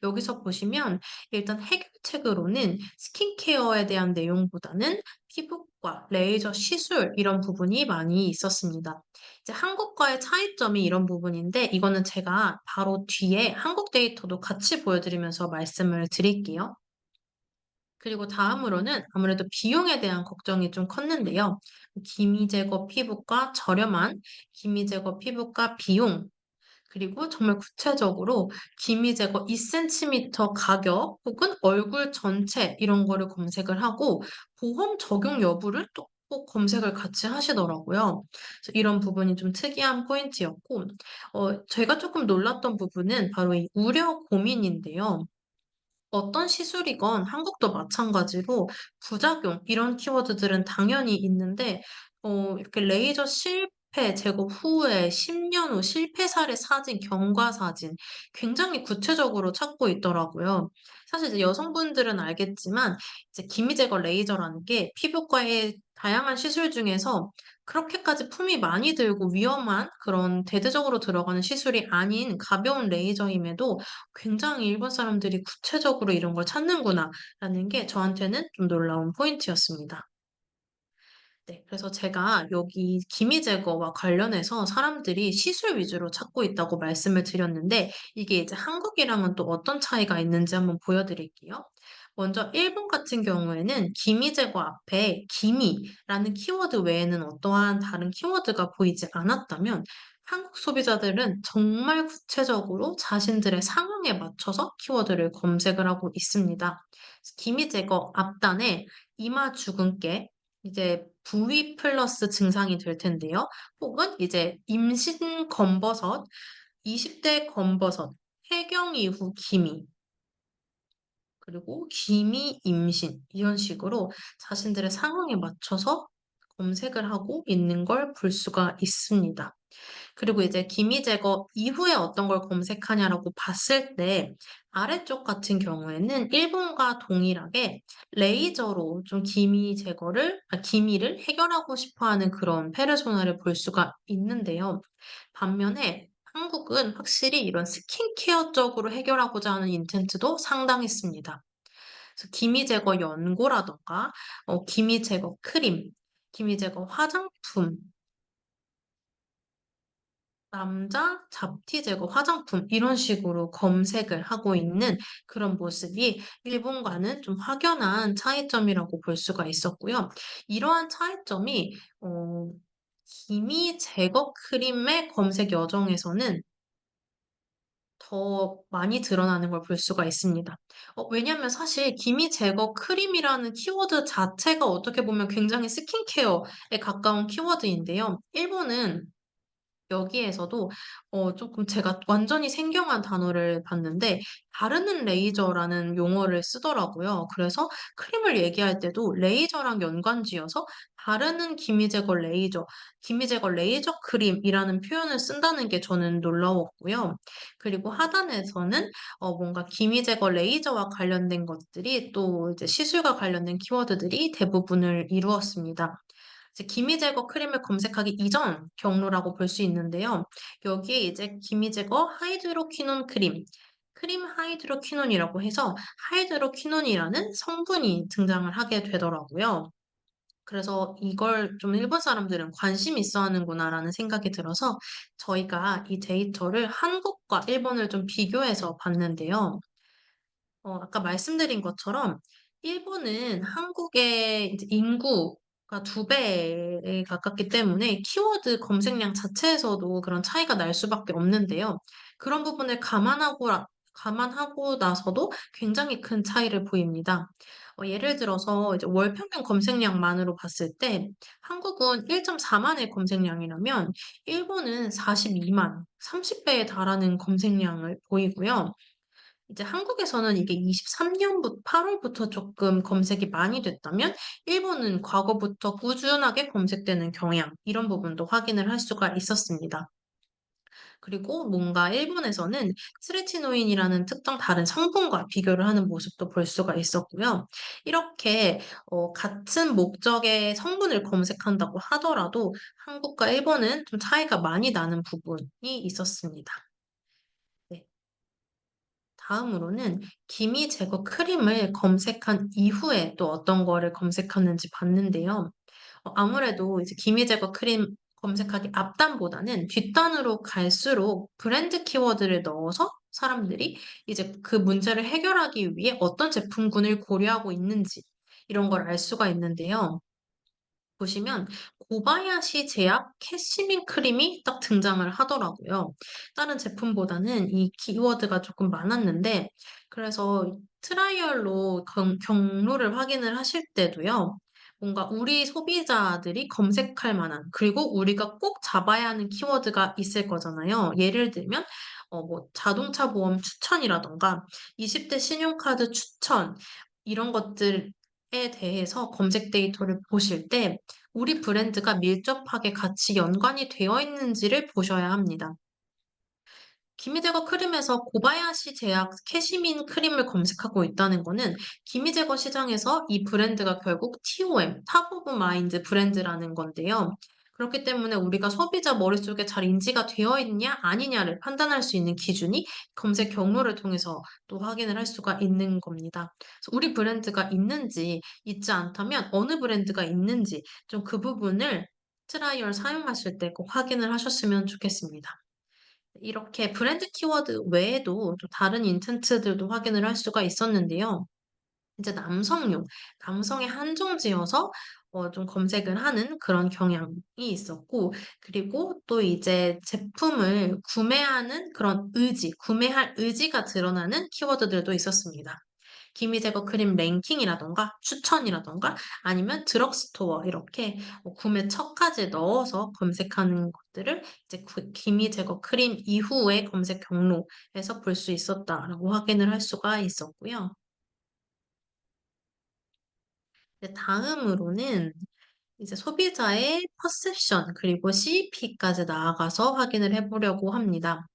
여기서 보시면 일단 해결책으로는 스킨케어에 대한 내용보다는 피부과, 레이저 시술 이런 부분이 많이 있었습니다. 이제 한국과의 차이점이 이런 부분인데 이거는 제가 바로 뒤에 한국 데이터도 같이 보여드리면서 말씀을 드릴게요. 그리고 다음으로는 아무래도 비용에 대한 걱정이 좀 컸는데요. 기미 제거 피부과 저렴한 기미 제거 피부과 비용, 그리고 정말 구체적으로 기미 제거 2cm 가격 혹은 얼굴 전체 이런 거를 검색을 하고 보험 적용 여부를 또 꼭 검색을 같이 하시더라고요. 그래서 이런 부분이 좀 특이한 포인트였고, 제가 조금 놀랐던 부분은 바로 이 우려 고민인데요. 어떤 시술이건 한국도 마찬가지로 부작용 이런 키워드들은 당연히 있는데 이렇게 레이저 실패 실패, 제거 후에 10년 후 실패 사례 사진, 경과 사진 굉장히 구체적으로 찾고 있더라고요. 사실 이제 여성분들은 알겠지만 이제 기미 제거 레이저라는 게 피부과의 다양한 시술 중에서 그렇게까지 품이 많이 들고 위험한 그런 대대적으로 들어가는 시술이 아닌 가벼운 레이저임에도 굉장히 일본 사람들이 구체적으로 이런 걸 찾는구나라는 게 저한테는 좀 놀라운 포인트였습니다. 네. 그래서 제가 여기 기미 제거와 관련해서 사람들이 시술 위주로 찾고 있다고 말씀을 드렸는데 이게 이제 한국이랑은 또 어떤 차이가 있는지 한번 보여드릴게요. 먼저 일본 같은 경우에는 기미 제거 앞에 기미라는 키워드 외에는 어떠한 다른 키워드가 보이지 않았다면 한국 소비자들은 정말 구체적으로 자신들의 상황에 맞춰서 키워드를 검색을 하고 있습니다. 기미 제거 앞단에 이마 주근깨, 이제 부위 플러스 증상이 될 텐데요. 혹은 이제 임신 검버섯, 20대 검버섯, 폐경 이후 기미, 그리고 기미 임신 이런 식으로 자신들의 상황에 맞춰서 검색을 하고 있는 걸 볼 수가 있습니다. 그리고 이제 기미 제거 이후에 어떤 걸 검색하냐라고 봤을 때 아래쪽 같은 경우에는 일본과 동일하게 레이저로 좀 기미를 해결하고 싶어 하는 그런 페르소나를 볼 수가 있는데요. 반면에 한국은 확실히 이런 스킨케어 쪽으로 해결하고자 하는 인텐트도 상당했습니다. 그래서 기미 제거 연고라든가 기미 제거 크림, 기미 제거 화장품, 남자 잡티 제거 화장품 이런 식으로 검색을 하고 있는 그런 모습이 일본과는 좀 확연한 차이점이라고 볼 수가 있었고요. 이러한 차이점이 기미 제거 크림의 검색 여정에서는 더 많이 드러나는 걸 볼 수가 있습니다. 왜냐하면 사실 기미 제거 크림이라는 키워드 자체가 어떻게 보면 굉장히 스킨케어에 가까운 키워드인데요. 일본은 여기에서도 조금 제가 완전히 생경한 단어를 봤는데 "바르는 레이저"라는 용어를 쓰더라고요. 그래서 크림을 얘기할 때도 레이저랑 연관지어서 "바르는 기미 제거 레이저", "기미 제거 레이저 크림이라는 표현을 쓴다는 게 저는 놀라웠고요. 그리고 하단에서는 뭔가 기미 제거 레이저와 관련된 것들이 또 이제 시술과 관련된 키워드들이 대부분을 이루었습니다. 이제 기미 제거 크림을 검색하기 이전 경로라고 볼 수 있는데요. 여기에 이제 기미 제거 하이드로퀴논 크림, 크림 하이드로퀴논이라고 해서 하이드로퀴논이라는 성분이 등장을 하게 되더라고요. 그래서 이걸 좀 '일본 사람들은 관심 있어 하는구나.'라는 생각이 들어서 저희가 이 데이터를 한국과 일본을 좀 비교해서 봤는데요. 아까 말씀드린 것처럼 일본은 한국의 이제 인구가 2배에 가깝기 때문에 키워드 검색량 자체에서도 그런 차이가 날 수밖에 없는데요. 그런 부분을 감안하고 나서도 굉장히 큰 차이를 보입니다. 예를 들어서 이제 월 평균 검색량만으로 봤을 때 한국은 1.4만의 검색량이라면 일본은 42만, 30배에 달하는 검색량을 보이고요. 이제 한국에서는 이게 23년 8월부터 조금 검색이 많이 됐다면 일본은 과거부터 꾸준하게 검색되는 경향 이런 부분도 확인을 할 수가 있었습니다. 그리고 뭔가 일본에서는 트레티노인이라는 특정 다른 성분과 비교를 하는 모습도 볼 수가 있었고요. 이렇게 같은 목적의 성분을 검색한다고 하더라도 한국과 일본은 좀 차이가 많이 나는 부분이 있었습니다. 네. 다음으로는 기미 제거 크림을 검색한 이후에 또 어떤 거를 검색하는지 봤는데요. 아무래도 이제 기미 제거 크림 검색하기 앞단보다는 뒷단으로 갈수록 브랜드 키워드를 넣어서 사람들이 이제 그 문제를 해결하기 위해 어떤 제품군을 고려하고 있는지 이런 걸 알 수가 있는데요. 보시면 고바야시 제약 캐시민 크림이 딱 등장을 하더라고요. 다른 제품보다는 이 키워드가 조금 많았는데 그래서 트라이얼로 경로를 확인을 하실 때도요. 뭔가 우리 소비자들이 검색할 만한 그리고 우리가 꼭 잡아야 하는 키워드가 있을 거잖아요. 예를 들면 뭐 자동차 보험 추천이라든가 20대 신용카드 추천 이런 것들에 대해서 검색 데이터를 보실 때 우리 브랜드가 밀접하게 같이 연관이 되어 있는지를 보셔야 합니다. 기미제거 크림에서 고바야시 제약 캐시민 크림을 검색하고 있다는 거는 기미제거 시장에서 이 브랜드가 결국 TOM, 탑 오브 마인드 브랜드라는 건데요. 그렇기 때문에 우리가 소비자 머릿속에 잘 인지가 되어 있냐 아니냐를 판단할 수 있는 기준이 검색 경로를 통해서 또 확인을 할 수가 있는 겁니다. 그래서 우리 브랜드가 있는지 있지 않다면 어느 브랜드가 있는지 좀 그 부분을 트라이얼 사용하실 때 꼭 확인을 하셨으면 좋겠습니다. 이렇게 브랜드 키워드 외에도 또 다른 인텐트들도 확인을 할 수가 있었는데요. 이제 남성에 한정지어서 좀 검색을 하는 그런 경향이 있었고, 그리고 또 이제 제품을 구매하는 그런 구매할 의지가 드러나는 키워드들도 있었습니다. 기미 제거 크림 랭킹이라던가 추천이라던가 아니면 드럭스토어 이렇게 구매 처까지 넣어서 검색하는 것들을 이제 기미 제거 크림 이후의 검색 경로에서 볼 수 있었다라고 확인을 할 수가 있었고요. 이제 다음으로는 이제 소비자의 퍼셉션 그리고 CEP까지 나아가서 확인을 해 보려고 합니다.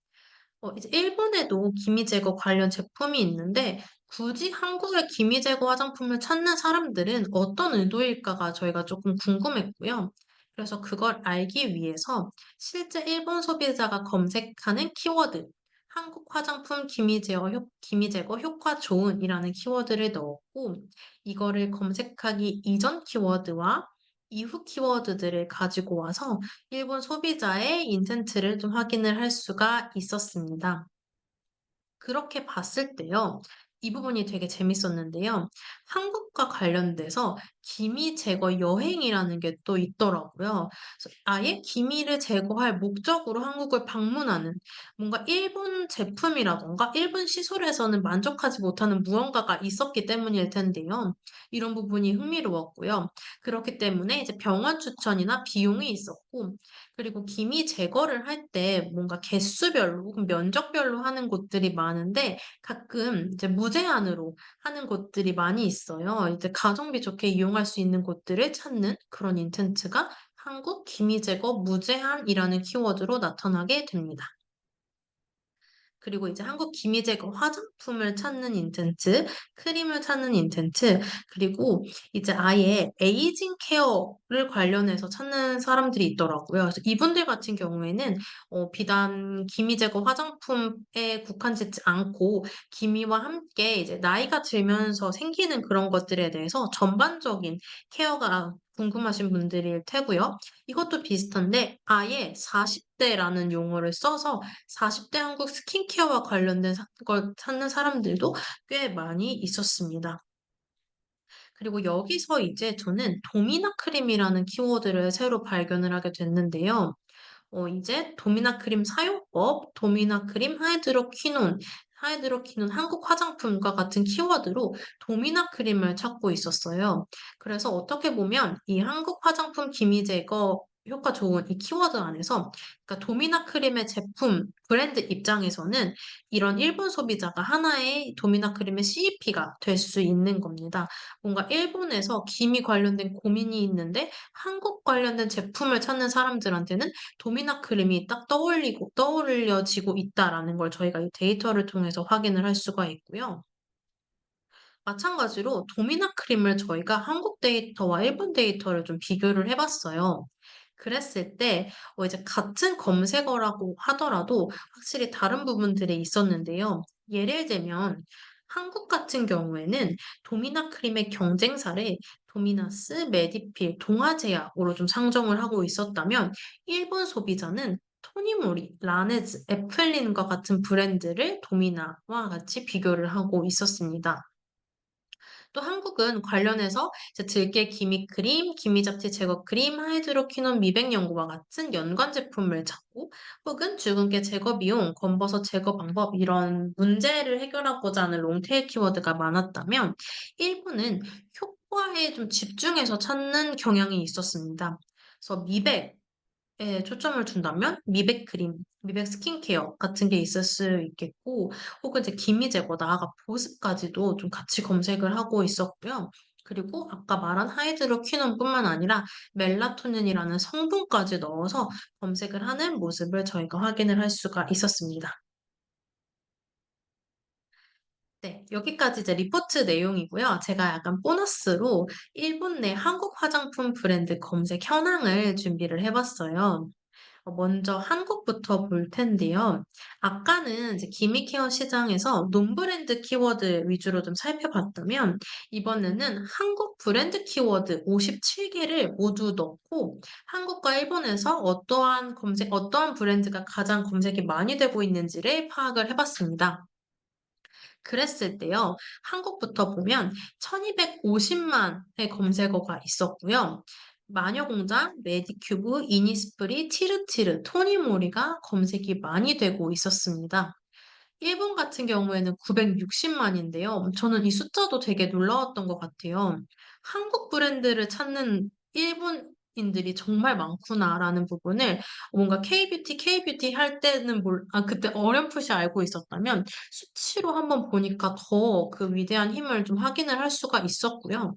이제 일본에도 기미 제거 관련 제품이 있는데 굳이 한국의 기미 제거 화장품을 찾는 사람들은 어떤 의도일까가 저희가 조금 궁금했고요. 그래서 그걸 알기 위해서 실제 일본 소비자가 검색하는 키워드, 한국 화장품 기미 제거 효과 좋은이라는 키워드를 넣었고, 이거를 검색하기 이전 키워드와 이후 키워드들을 가지고 와서 일본 소비자의 인텐트를 좀 확인을 할 수가 있었습니다. 그렇게 봤을 때요. 이 부분이 되게 재밌었는데요. 한국과 관련돼서 기미 제거 여행이라는 게 또 있더라고요. 그래서 아예 기미를 제거할 목적으로 한국을 방문하는 뭔가 일본 제품이라던가 일본 시술에서는 만족하지 못하는 무언가가 있었기 때문일 텐데요. 이런 부분이 흥미로웠고요. 그렇기 때문에 이제 병원 추천이나 비용이 있었고 그리고 기미 제거를 할 때 뭔가 개수별로 혹은 면적별로 하는 곳들이 많은데 가끔 이제 무제한으로 하는 곳들이 많이 있어요. 이제 가성비 좋게 이용할 수 있는 곳들을 찾는 그런 인텐트가 한국 기미 제거 무제한이라는 키워드로 나타나게 됩니다. 그리고 이제 한국 기미 제거 화장품을 찾는 인텐트, 크림을 찾는 인텐트, 그리고 이제 아예 에이징 케어를 관련해서 찾는 사람들이 있더라고요. 그래서 이분들 같은 경우에는 비단 기미 제거 화장품에 국한짓지 않고 기미와 함께 이제 나이가 들면서 생기는 그런 것들에 대해서 전반적인 케어가 궁금하신 분들일 테고요. 이것도 비슷한데 아예 40대라는 용어를 써서 40대 한국 스킨케어와 관련된 걸 찾는 사람들도 꽤 많이 있었습니다. 그리고 여기서 이제 저는 도미나 크림이라는 키워드를 새로 발견을 하게 됐는데요. 이제 도미나 크림 사용법, 도미나 크림 하이드로퀴논 한국 화장품과 같은 키워드로 도미나 크림을 찾고 있었어요. 그래서 어떻게 보면 이 한국 화장품 기미 제거 효과 좋은 이 키워드 안에서 그러니까 도미나 크림의 제품 브랜드 입장에서는 이런 일본 소비자가 하나의 도미나 크림의 CEP가 될 수 있는 겁니다. 뭔가 일본에서 기미 관련된 고민이 있는데 한국 관련된 제품을 찾는 사람들한테는 도미나 크림이 딱 떠올려지고 있다라는 걸 저희가 이 데이터를 통해서 확인을 할 수가 있고요. 마찬가지로 도미나 크림을 저희가 한국 데이터와 일본 데이터를 좀 비교를 해 봤어요. 그랬을 때 이제 같은 검색어라고 하더라도 확실히 다른 부분들이 있었는데요. 예를 들면 한국 같은 경우에는 도미나 크림의 경쟁사를 도미나스, 메디필, 동아제약으로 좀 상정을 하고 있었다면 일본 소비자는 토니모리, 라네즈, 애플린과 같은 브랜드를 도미나와 같이 비교를 하고 있었습니다. 또 한국은 관련해서 이제 들깨 기미 크림, 기미 잡티 제거 크림, 하이드로퀴논 미백 연고와 같은 연관 제품을 찾고 혹은 주근깨 제거 비용, 검버섯 제거 방법 이런 문제를 해결하고자 하는 롱테일 키워드가 많았다면 일본은 효과에 좀 집중해서 찾는 경향이 있었습니다. 그래서 미백에 초점을 둔다면 미백 크림, 미백 스킨케어 같은 게 있을 수 있겠고 혹은 이제 기미 제거, 나아가 보습까지도 좀 같이 검색을 하고 있었고요. 그리고 아까 말한 하이드로퀴논뿐만 아니라 멜라토닌이라는 성분까지 넣어서 검색을 하는 모습을 저희가 확인을 할 수가 있었습니다. 네, 여기까지 이제 리포트 내용이고요. 제가 약간 보너스로 일본 내 한국 화장품 브랜드 검색 현황을 준비를 해봤어요. 먼저 한국부터 볼 텐데요. 아까는 이제 기미케어 시장에서 논브랜드 키워드 위주로 좀 살펴봤다면, 이번에는 한국 브랜드 키워드 57개를 모두 넣고 한국과 일본에서 어떠한 브랜드가 가장 검색이 많이 되고 있는지를 파악을 해봤습니다. 그랬을 때요, 한국부터 보면 1250만의 검색어가 있었고요. 마녀공장, 메디큐브, 이니스프리, 티르티르, 토니모리가 검색이 많이 되고 있었습니다. 일본 같은 경우에는 960만인데요. 저는 이 숫자도 되게 놀라웠던 것 같아요. 한국 브랜드를 찾는 일본인들이 정말 많구나라는 부분을 뭔가 K뷰티 할 때는 그때 어렴풋이 알고 있었다면 수치로 한번 보니까 더 그 위대한 힘을 좀 확인을 할 수가 있었고요.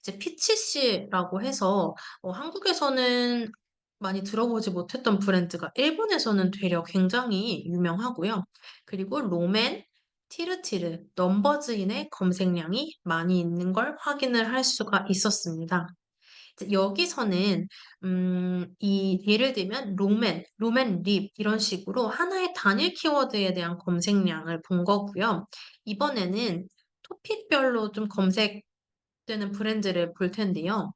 이제 피치씨라고 해서 한국에서는 많이 들어보지 못했던 브랜드가 일본에서는 되려 굉장히 유명하고요. 그리고 롬앤, 티르티르, 넘버즈인의 검색량이 많이 있는 걸 확인을 할 수가 있었습니다. 이제 여기서는 이 예를 들면 롬앤 립 이런 식으로 하나의 단일 키워드에 대한 검색량을 본 거고요. 이번에는 토픽별로 좀 검색되는 브랜드를 볼 텐데요.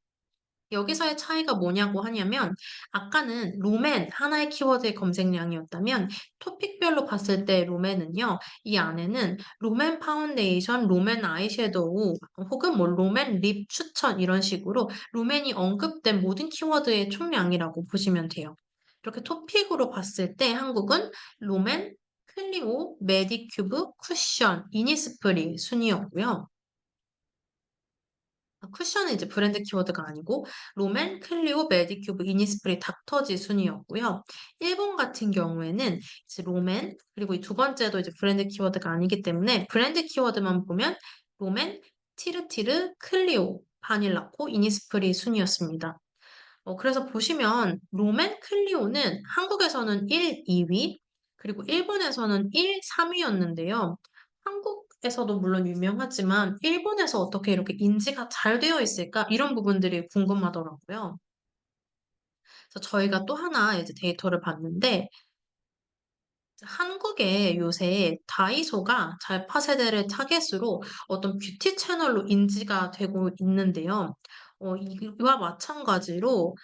여기서의 차이가 뭐냐고 하냐면 아까는 롬앤 하나의 키워드의 검색량이었다면 토픽별로 봤을 때 롬앤은요. 이 안에는 롬앤 파운데이션, 롬앤 아이섀도우 혹은 뭐 롬앤 립 추천 이런 식으로 롬앤이 언급된 모든 키워드의 총량이라고 보시면 돼요. 이렇게 토픽으로 봤을 때 한국은 롬앤, 클리오, 메디큐브, 쿠션, 이니스프리 순이었고요. 쿠션은 이제 브랜드 키워드가 아니고 롬앤, 클리오, 메디큐브, 이니스프리, 닥터지 순이었고요. 일본 같은 경우에는 이제 롬앤 그리고 이 두 번째도 이제 브랜드 키워드가 아니기 때문에 브랜드 키워드만 보면 롬앤, 티르티르, 클리오, 바닐라코, 이니스프리 순이었습니다. 그래서 보시면 롬앤 클리오는 한국에서는 1, 2위, 그리고 일본에서는 1, 3위였는데요. 한국에서도 물론 유명하지만 일본에서 어떻게 이렇게 인지가 잘 되어 있을까? 이런 부분들이 궁금하더라고요. 그래서 저희가 또 하나 이제 데이터를 봤는데 한국에 요새 다이소가 잘파 세대를 타겟으로 어떤 뷰티 채널로 인지가 되고 있는데요. 이와 마찬가지로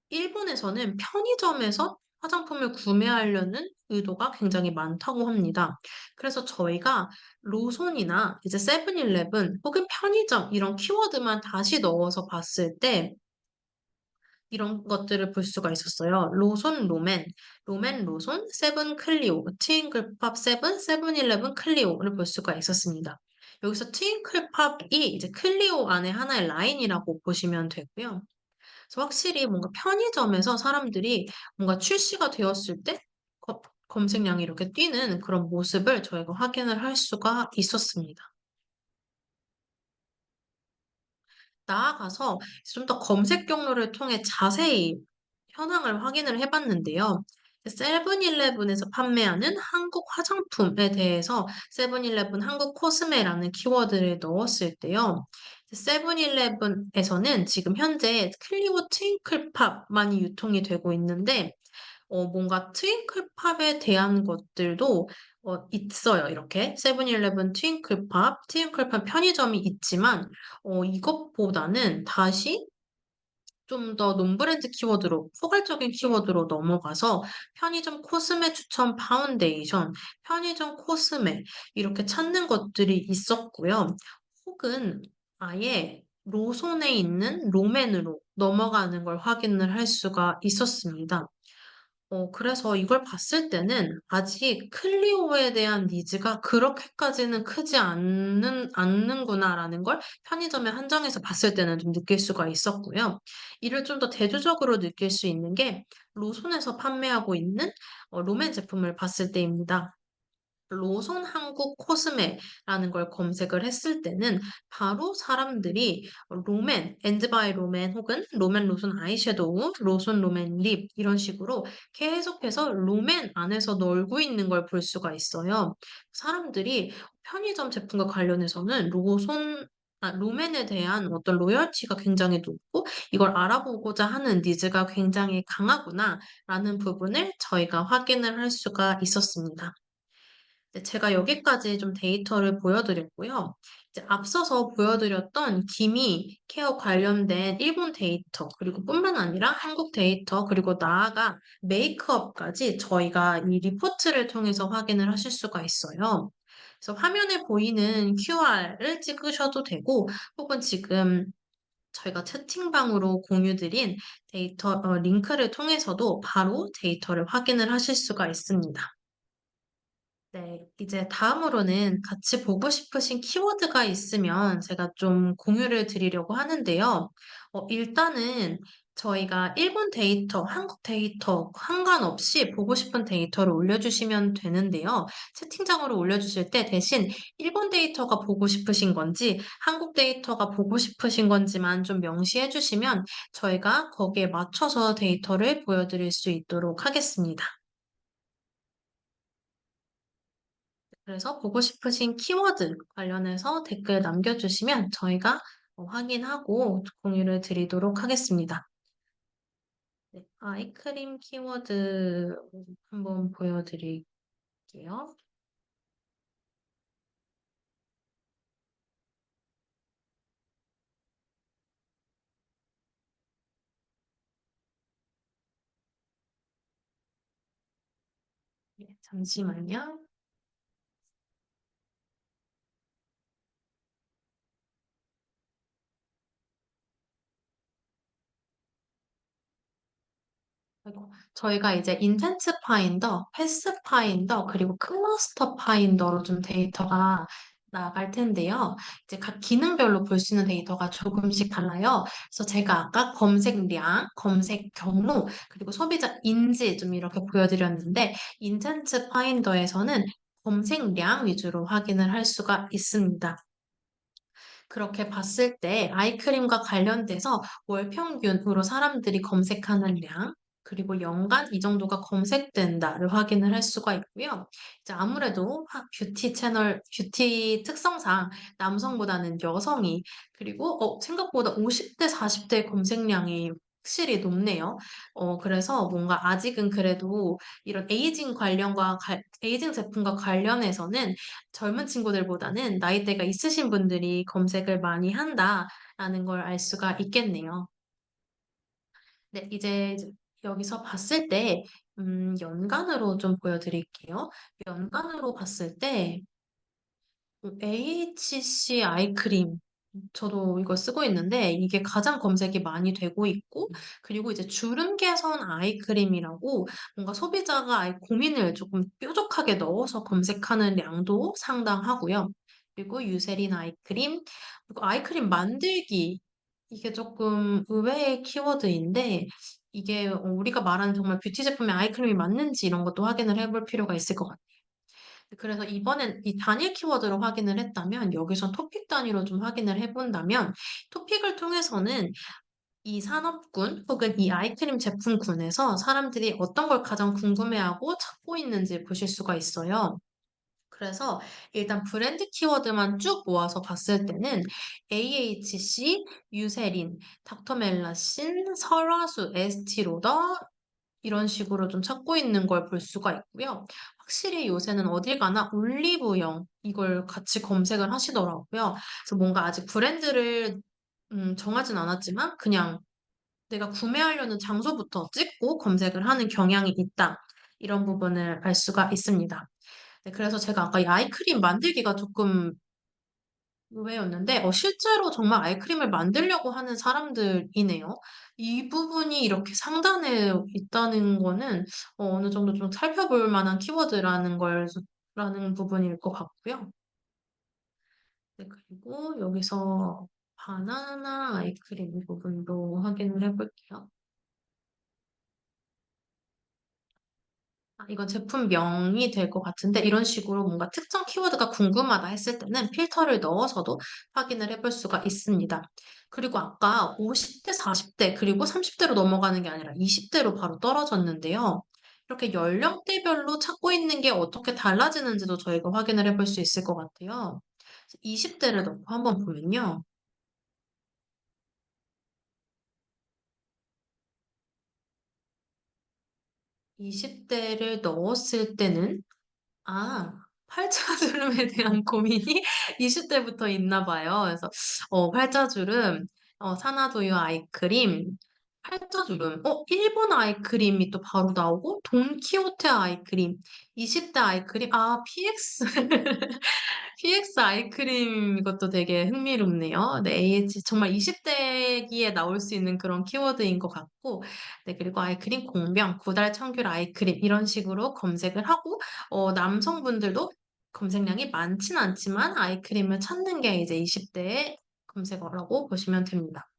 일본에서는 편의점에서 화장품을 구매하려는 의도가 굉장히 많다고 합니다. 그래서 저희가 로손이나 이제 세븐일레븐 혹은 편의점 이런 키워드만 다시 넣어서 봤을 때 이런 것들을 볼 수가 있었어요. 로손 롬앤, 롬앤 로손, 세븐 클리오, 트윙클팝 세븐, 세븐일레븐 클리오를 볼 수가 있었습니다. 여기서 트윙클팝이 이제 클리오 안에 하나의 라인이라고 보시면 되고요. 그래서 확실히 뭔가 편의점에서 사람들이 뭔가 출시가 되었을 때 검색량이 이렇게 뛰는 그런 모습을 저희가 확인을 할 수가 있었습니다. 나아가서 좀 더 검색 경로를 통해 자세히 현황을 확인을 해봤는데요. 세븐일레븐에서 판매하는 한국 화장품에 대해서 세븐일레븐 한국 코스메라는 키워드를 넣었을 때요. 세븐일레븐에서는 지금 현재 클리오 트윙클팝만이 유통이 되고 있는데 뭔가 트윙클팝에 대한 것들도 있어요. 이렇게 세븐일레븐 트윙클팝 편의점이 있지만 이것보다는 다시 좀 더 논브랜드 키워드로 포괄적인 키워드로 넘어가서 편의점 코스메 추천 파운데이션, 편의점 코스메 이렇게 찾는 것들이 있었고요. 혹은 아예 로손에 있는 롬앤으로 넘어가는 걸 확인을 할 수가 있었습니다. 그래서 이걸 봤을 때는 아직 클리오에 대한 니즈가 그렇게까지는 크지 않는구나라는 걸 편의점의 한정에서 봤을 때는 좀 느낄 수가 있었고요. 이를 좀 더 대조적으로 느낄 수 있는 게 로손에서 판매하고 있는 롬앤 제품을 봤을 때입니다. 로손 한국 코스메라는 걸 검색을 했을 때는 바로 사람들이 롬앤, 엔드 바이 롬앤 혹은 롬앤 로션 아이섀도우, 로션 롬앤 립 이런 식으로 계속해서 롬앤 안에서 놀고 있는 걸 볼 수가 있어요. 사람들이 편의점 제품과 관련해서는 롬앤에 대한 어떤 로열티가 굉장히 높고 이걸 알아보고자 하는 니즈가 굉장히 강하구나라는 부분을 저희가 확인을 할 수가 있었습니다. 네, 제가 여기까지 좀 데이터를 보여드렸고요. 이제 앞서서 보여드렸던 기미 케어 관련된 일본 데이터, 그리고 뿐만 아니라 한국 데이터, 그리고 나아가 메이크업까지 저희가 이 리포트를 통해서 확인을 하실 수가 있어요. 그래서 화면에 보이는 QR을 찍으셔도 되고, 혹은 지금 저희가 채팅방으로 공유드린 데이터, 링크를 통해서도 바로 데이터를 확인을 하실 수가 있습니다. 네, 이제 다음으로는 같이 보고 싶으신 키워드가 있으면 제가 좀 공유를 드리려고 하는데요. 일단은 저희가 일본 데이터, 한국 데이터 상관없이 보고 싶은 데이터를 올려주시면 되는데요. 채팅창으로 올려주실 때 대신 일본 데이터가 보고 싶으신 건지, 한국 데이터가 보고 싶으신 건지만 좀 명시해 주시면 저희가 거기에 맞춰서 데이터를 보여드릴 수 있도록 하겠습니다. 그래서 보고 싶으신 키워드 관련해서 댓글 남겨주시면 저희가 확인하고 공유를 드리도록 하겠습니다. 네, 아이크림 키워드 한번 보여드릴게요. 네, 잠시만요. 아이고, 저희가 이제 인텐트 파인더, 패스 파인더, 그리고 클러스터 파인더로 좀 데이터가 나갈 텐데요. 이제 각 기능별로 볼 수 있는 데이터가 조금씩 달라요. 그래서 제가 아까 검색량, 검색 경로, 그리고 소비자 인지 좀 이렇게 보여드렸는데, 인텐트 파인더에서는 검색량 위주로 확인을 할 수가 있습니다. 그렇게 봤을 때 아이크림과 관련돼서 월 평균으로 사람들이 검색하는 량, 그리고 연간 이 정도가 검색된다를 확인을 할 수가 있고요. 이제 아무래도 뷰티 채널, 뷰티 특성상 남성보다는 여성이, 그리고 생각보다 50대, 40대 검색량이 확실히 높네요. 그래서 뭔가 아직은 그래도 이런 에이징 제품과 관련해서는 젊은 친구들보다는 나이대가 있으신 분들이 검색을 많이 한다라는 걸 알 수가 있겠네요. 네, 이제 여기서 봤을 때, 연간으로 좀 보여드릴게요. 연간으로 봤을 때, AHC 아이크림. 저도 이거 쓰고 있는데, 이게 가장 검색이 많이 되고 있고, 그리고 이제 주름 개선 아이크림이라고 뭔가 소비자가 아예 고민을 조금 뾰족하게 넣어서 검색하는 량도 상당하고요. 그리고 유세린 아이크림, 그리고 아이크림 만들기. 이게 조금 의외의 키워드인데, 이게 우리가 말하는 정말 뷰티 제품의 아이크림이 맞는지 이런 것도 확인을 해볼 필요가 있을 것 같아요. 그래서 이번엔 이 단일 키워드로 확인을 했다면 여기서 토픽 단위로 좀 확인을 해본다면 토픽을 통해서는 이 산업군 혹은 이 아이크림 제품군에서 사람들이 어떤 걸 가장 궁금해하고 찾고 있는지 보실 수가 있어요. 그래서 일단 브랜드 키워드만 쭉 모아서 봤을 때는 AHC, 유세린, 닥터멜라신, 설화수, 에스티로더 이런 식으로 좀 찾고 있는 걸 볼 수가 있고요. 확실히 요새는 어딜 가나 올리브영 이걸 같이 검색을 하시더라고요. 그래서 뭔가 아직 브랜드를 정하진 않았지만 그냥 내가 구매하려는 장소부터 찍고 검색을 하는 경향이 있다. 이런 부분을 알 수가 있습니다. 네, 그래서 제가 아까 이 아이크림 만들기가 조금 의외였는데, 실제로 정말 아이크림을 만들려고 하는 사람들이네요. 이 부분이 이렇게 상단에 있다는 거는 어느 정도 좀 살펴볼 만한 라는 부분일 것 같고요. 네, 그리고 여기서 바나나 아이크림 부분도 확인을 해볼게요. 이건 제품명이 될 것 같은데 이런 식으로 뭔가 특정 키워드가 궁금하다 했을 때는 필터를 넣어서도 확인을 해볼 수가 있습니다. 그리고 아까 50대, 40대, 그리고 30대로 넘어가는 게 아니라 20대로 바로 떨어졌는데요. 이렇게 연령대별로 찾고 있는 게 어떻게 달라지는지도 저희가 확인을 해볼 수 있을 것 같아요. 20대를 넣고 한번 보면요. 20대를 넣었을 때는 팔자주름에 대한 고민이 20대부터 있나 봐요. 그래서 팔자주름, 사나두유 아이크림, 팔자주름, 일본 아이크림이 또 바로 나오고 돈키호테 아이크림, 20대 아이크림, PX PX 아이크림 이것도 되게 흥미롭네요. 네, AH 정말 20대기에 나올 수 있는 그런 키워드인 것 같고, 네, 그리고 아이크림 공병, 구달 청귤 아이크림 이런 식으로 검색을 하고, 남성분들도 검색량이 많진 않지만 아이크림을 찾는 게 이제 20대의 검색어라고 보시면 됩니다.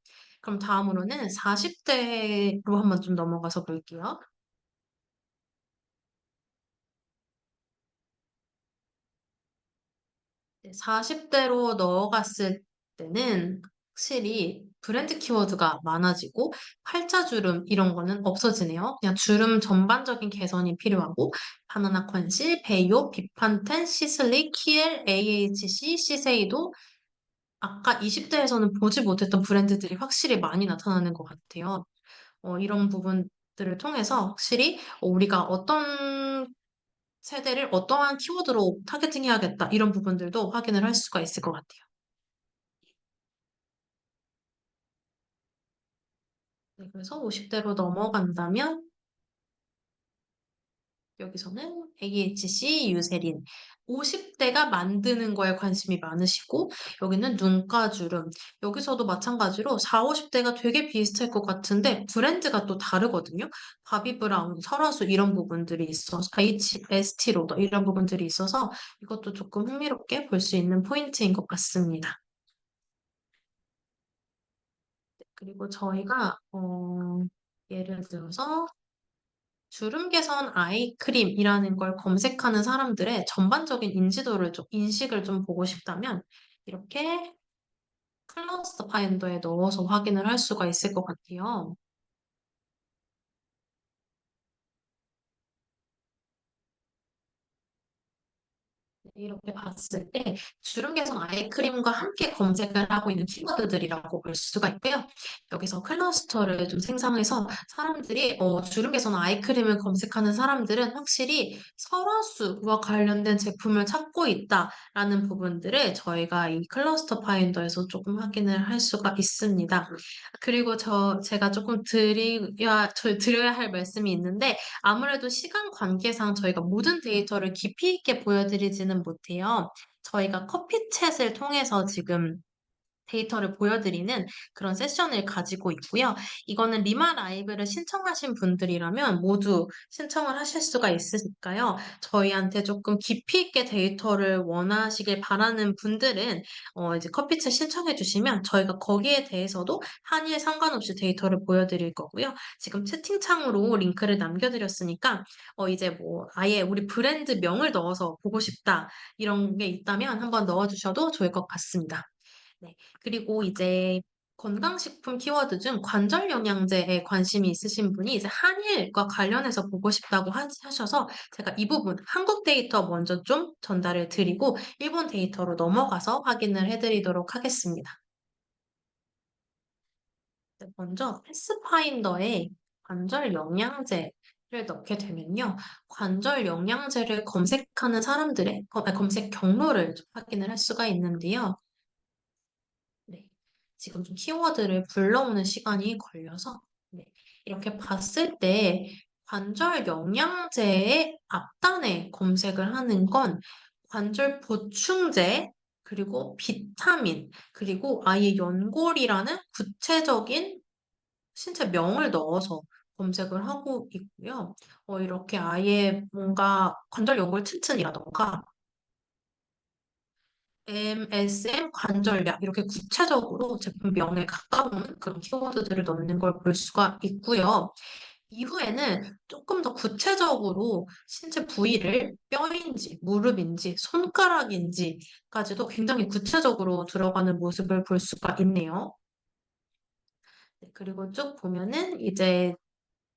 그럼 다음으로는 40대로 한번 좀 넘어가서 볼게요. 40대로 넣어갔을 때는 확실히 브랜드 키워드가 많아지고 팔자주름 이런 거는 없어지네요. 그냥 주름 전반적인 개선이 필요하고 바나나 컨실, 베이오, 비판텐, 시슬리, 키엘, AHC, 시세이도 아까 20대에서는 보지 못했던 브랜드들이 확실히 많이 나타나는 것 같아요. 이런 부분들을 통해서 확실히 우리가 어떤 세대를 어떠한 키워드로 타겟팅해야겠다 이런 부분들도 확인을 할 수가 있을 것 같아요. 네, 그래서 50대로 넘어간다면 여기서는 AHC, 유세린 50대가 만드는 거에 관심이 많으시고 여기는 눈가주름 여기서도 마찬가지로 4, 50대가 되게 비슷할 것 같은데 브랜드가 또 다르거든요. 바비브라운, 설화수 이런 부분들이 있어서 HST 로더 이런 부분들이 있어서 이것도 조금 흥미롭게 볼 수 있는 포인트인 것 같습니다. 그리고 저희가 예를 들어서 주름 개선 아이크림이라는 걸 검색하는 사람들의 전반적인 인식을 좀 보고 싶다면 이렇게 클러스터 파인더에 넣어서 확인을 할 수가 있을 것 같아요. 이렇게 봤을 때 주름 개선 아이크림과 함께 검색을 하고 있는 키워드들이라고 볼 수가 있고요. 여기서 클러스터를 좀 생성해서 사람들이 주름 개선 아이크림을 검색하는 사람들은 확실히 설화수와 관련된 제품을 찾고 있다라는 부분들을 저희가 이 클러스터 파인더에서 조금 확인을 할 수가 있습니다. 그리고 제가 조금 드려야 할 말씀이 있는데 아무래도 시간 관계상 저희가 모든 데이터를 깊이 있게 보여드리지는 못해요. 저희가 커피챗을 통해서 지금 데이터를 보여드리는 그런 세션을 가지고 있고요. 이거는 리마 라이브를 신청하신 분들이라면 모두 신청을 하실 수가 있으니까요. 저희한테 조금 깊이 있게 데이터를 원하시길 바라는 분들은 이제 커피챗 신청해 주시면 저희가 거기에 대해서도 한일 상관없이 데이터를 보여드릴 거고요. 지금 채팅창으로 링크를 남겨드렸으니까 이제 뭐 아예 우리 브랜드 명을 넣어서 보고 싶다 이런 게 있다면 한번 넣어주셔도 좋을 것 같습니다. 네. 그리고 이제 건강식품 키워드 중 관절 영양제에 관심이 있으신 분이 이제 한일과 관련해서 보고 싶다고 하셔서 제가 이 부분 한국 데이터 먼저 좀 전달을 드리고 일본 데이터로 넘어가서 확인을 해드리도록 하겠습니다. 네, 먼저 패스파인더에 관절 영양제를 넣게 되면요. 관절 영양제를 검색하는 사람들의 검색 경로를 좀 확인을 할 수가 있는데요. 네. 지금 좀 키워드를 불러오는 시간이 걸려서 네. 이렇게 봤을 때 관절 영양제의 앞단에 검색을 하는 건 관절 보충제, 그리고 비타민, 그리고 아예 연골이라는 구체적인 신체 명을 넣어서 검색을 하고 있고요. 이렇게 아예 뭔가 관절 연골 튼튼이라던가 MSM 관절약 이렇게 구체적으로 제품명에 가까운 그런 키워드들을 넣는 걸 볼 수가 있고요. 이후에는 조금 더 구체적으로 신체 부위를 뼈인지, 무릎인지, 손가락인지까지도 굉장히 구체적으로 들어가는 모습을 볼 수가 있네요. 네, 그리고 쭉 보면은 이제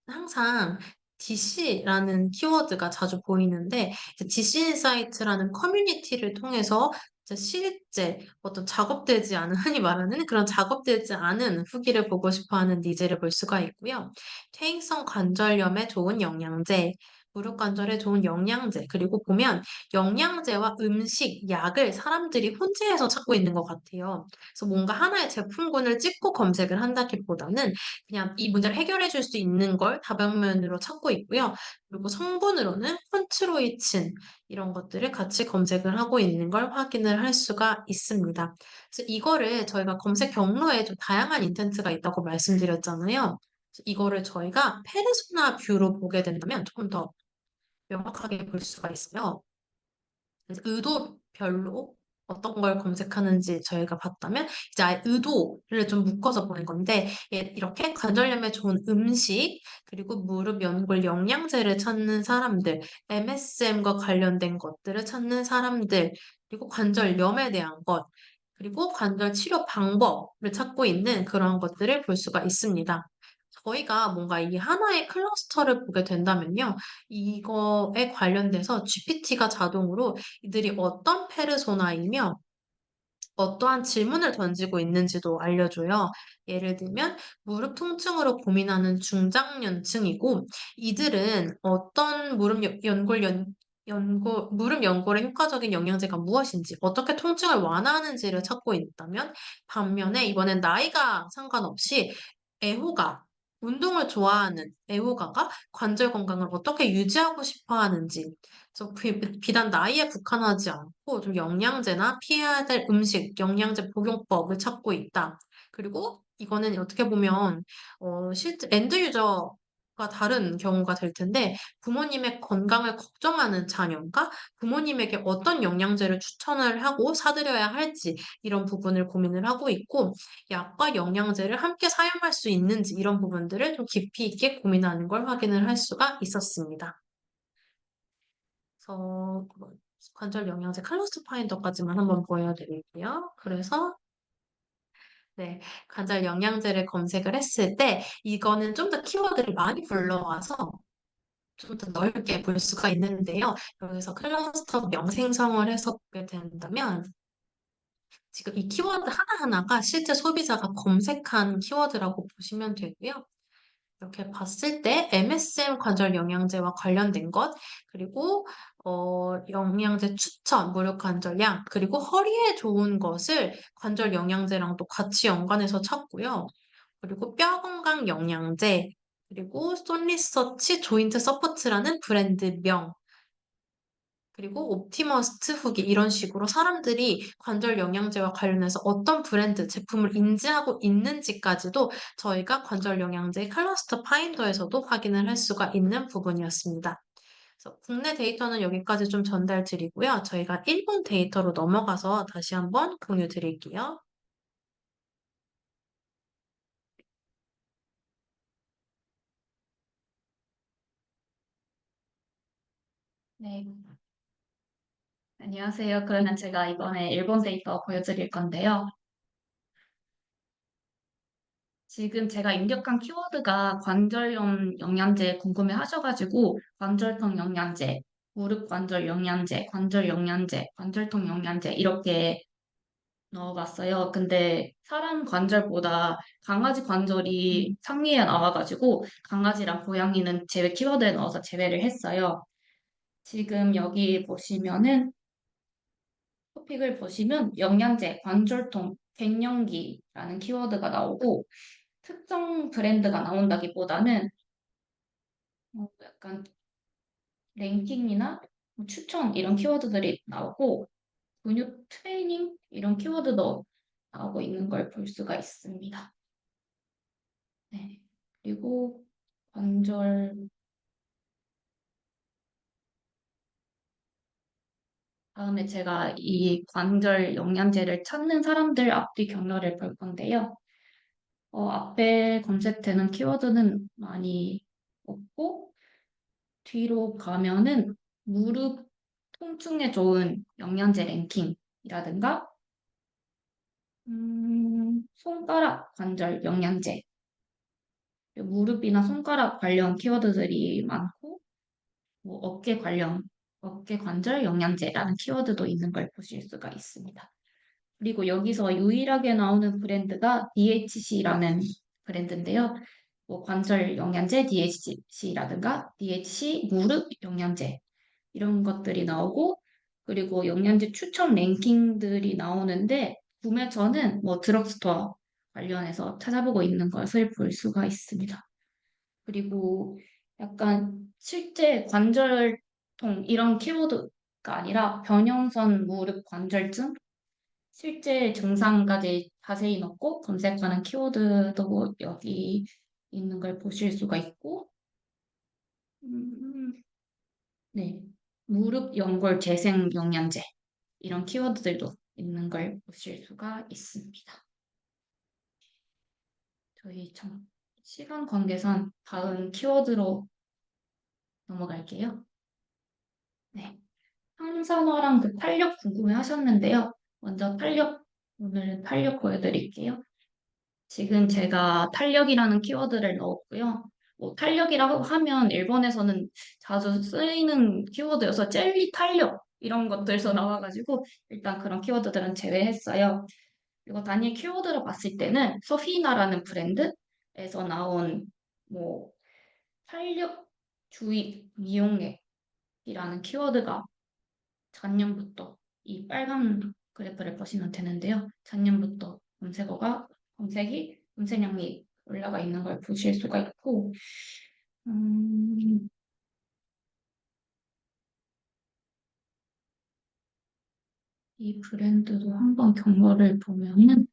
항상 DC라는 키워드가 자주 보이는데 이제 DC 인사이트라는 커뮤니티를 통해서 이제 실제 어떤 작업되지 않은 흔히 말하는 그런 작업되지 않은 후기를 보고 싶어하는 니즈를 볼 수가 있고요. 퇴행성 관절염에 좋은 영양제, 무릎 관절에 좋은 영양제, 그리고 보면 영양제와 음식, 약을 사람들이 혼재해서 찾고 있는 것 같아요. 그래서 뭔가 하나의 제품군을 찍고 검색을 한다기보다는 그냥 이 문제를 해결해 줄 수 있는 걸 다방면으로 찾고 있고요. 그리고 성분으로는 콘트로이친 이런 것들을 같이 검색을 하고 있는 걸 확인을 할 수가 있습니다. 그래서 이거를 저희가 검색 경로에 좀 다양한 인텐트가 있다고 말씀드렸잖아요. 그래서 이거를 저희가 페르소나 뷰로 보게 된다면 조금 더 명확하게 볼 수가 있어요. 그래서 의도별로 어떤 걸 검색하는지 저희가 봤다면 이제 아예 의도를 좀 묶어서 보는 건데 이렇게 관절염에 좋은 음식 그리고 무릎 연골 영양제를 찾는 사람들, MSM과 관련된 것들을 찾는 사람들, 그리고 관절염에 대한 것, 그리고 관절 치료 방법을 찾고 있는 그런 것들을 볼 수가 있습니다. 저희가 뭔가 이 하나의 클러스터를 보게 된다면요. 이거에 관련돼서 GPT가 자동으로 이들이 어떤 페르소나이며 어떠한 질문을 던지고 있는지도 알려줘요. 예를 들면 무릎 통증으로 고민하는 중장년층이고 이들은 어떤 무릎 연골의 효과적인 영양제가 무엇인지, 어떻게 통증을 완화하는지를 찾고 있다면 반면에 이번엔 나이가 상관없이 애호가, 운동을 좋아하는 애호가가 관절 건강을 어떻게 유지하고 싶어 하는지 그래서 비단 나이에 국한하지 않고 좀 영양제나 피해야 될 음식, 영양제 복용법을 찾고 있다. 그리고 이거는 어떻게 보면 실제 엔드 유저가 다른 경우가 될 텐데 부모님의 건강을 걱정하는 자녀가 부모님에게 어떤 영양제를 추천을 하고 사드려야 할지 이런 부분을 고민을 하고 있고 약과 영양제를 함께 사용할 수 있는지 이런 부분들을 좀 깊이 있게 고민하는 걸 확인을 할 수가 있었습니다. 그래서 관절 영양제 칼로스 파인더까지만 한번 보여드릴게요. 그래서 네, 관절 영양제를 검색을 했을 때 이거는 좀 더 키워드를 많이 불러와서 좀 더 넓게 볼 수가 있는데요. 여기서 클러스터 명생성을 해서 보게 된다면 지금 이 키워드 하나하나가 실제 소비자가 검색한 키워드라고 보시면 되고요. 이렇게 봤을 때 MSM 관절 영양제와 관련된 것, 그리고 영양제 추천, 무릎 관절약, 그리고 허리에 좋은 것을 관절 영양제랑 또 같이 연관해서 찾고요. 그리고 뼈 건강 영양제, 그리고 손 리서치 조인트 서포트라는 브랜드명, 그리고 옵티머스트 후기 이런 식으로 사람들이 관절 영양제와 관련해서 어떤 브랜드 제품을 인지하고 있는지까지도 저희가 관절 영양제 클러스터 파인더에서도 확인을 할 수가 있는 부분이었습니다. 그래서 국내 데이터는 여기까지 좀 전달 드리고요. 저희가 일본 데이터로 넘어가서 다시 한번 공유 드릴게요. 네, 안녕하세요. 그러면 제가 이번에 일본 데이터 보여드릴 건데요. 지금 제가 입력한 키워드가 관절염 영양제 궁금해 하셔가지고 관절통 영양제, 무릎 관절 영양제, 관절 영양제, 관절통 영양제 이렇게 넣어봤어요. 근데 사람 관절보다 강아지 관절이 상위에 나와가지고 강아지랑 고양이는 제외 키워드에 넣어서 제외를 했어요. 지금 여기 보시면은 토픽을 보시면 영양제, 관절통, 갱년기라는 키워드가 나오고 특정 브랜드가 나온다기보다는 약간 랭킹이나 뭐 추천 이런 키워드들이 나오고 근육 트레이닝 이런 키워드도 나오고 있는 걸 볼 수가 있습니다. 네. 그리고 관절 다음에 제가 이 관절 영양제를 찾는 사람들 앞뒤 경로를 볼 건데요. 앞에 검색되는 키워드는 많이 없고, 뒤로 가면은 무릎 통증에 좋은 영양제 랭킹이라든가, 손가락 관절 영양제, 무릎이나 손가락 관련 키워드들이 많고, 뭐 어깨 관절 영양제라는 키워드도 있는 걸 보실 수가 있습니다. 그리고 여기서 유일하게 나오는 브랜드가 DHC라는 브랜드인데요. 뭐 관절 영양제 DHC라든가 DHC 무릎 영양제 이런 것들이 나오고 그리고 영양제 추천 랭킹들이 나오는데 구매처는 뭐 드럭스토어 관련해서 찾아보고 있는 것을 볼 수가 있습니다. 그리고 약간 실제 관절통 이런 키워드가 아니라 변형성 무릎 관절증 실제 증상까지 자세히 넣고 검색하는 키워드도 여기 있는 걸 보실 수가 있고, 음, 네. 무릎 연골 재생 영양제 이런 키워드들도 있는 걸 보실 수가 있습니다. 저희 참 시간 관계상 다음 키워드로 넘어갈게요. 네. 항산화랑 그 탄력 궁금해 하셨는데요. 먼저 오늘은 탄력 보여드릴게요. 지금 제가 탄력이라는 키워드를 넣었고요. 뭐 탄력이라고 하면 일본에서는 자주 쓰이는 키워드여서 젤리 탄력 이런 것들에서 나와가지고 일단 그런 키워드들은 제외했어요. 그리고 단일 키워드로 봤을 때는 소피나라는 브랜드에서 나온 뭐 탄력 주입 미용액이라는 키워드가 작년부터 이 빨간 그래프를 보시면 되는데요. 작년부터 검색량이 올라가 있는 걸 보실 수가 있고, 음, 이 브랜드도 한번 경로를 보면은,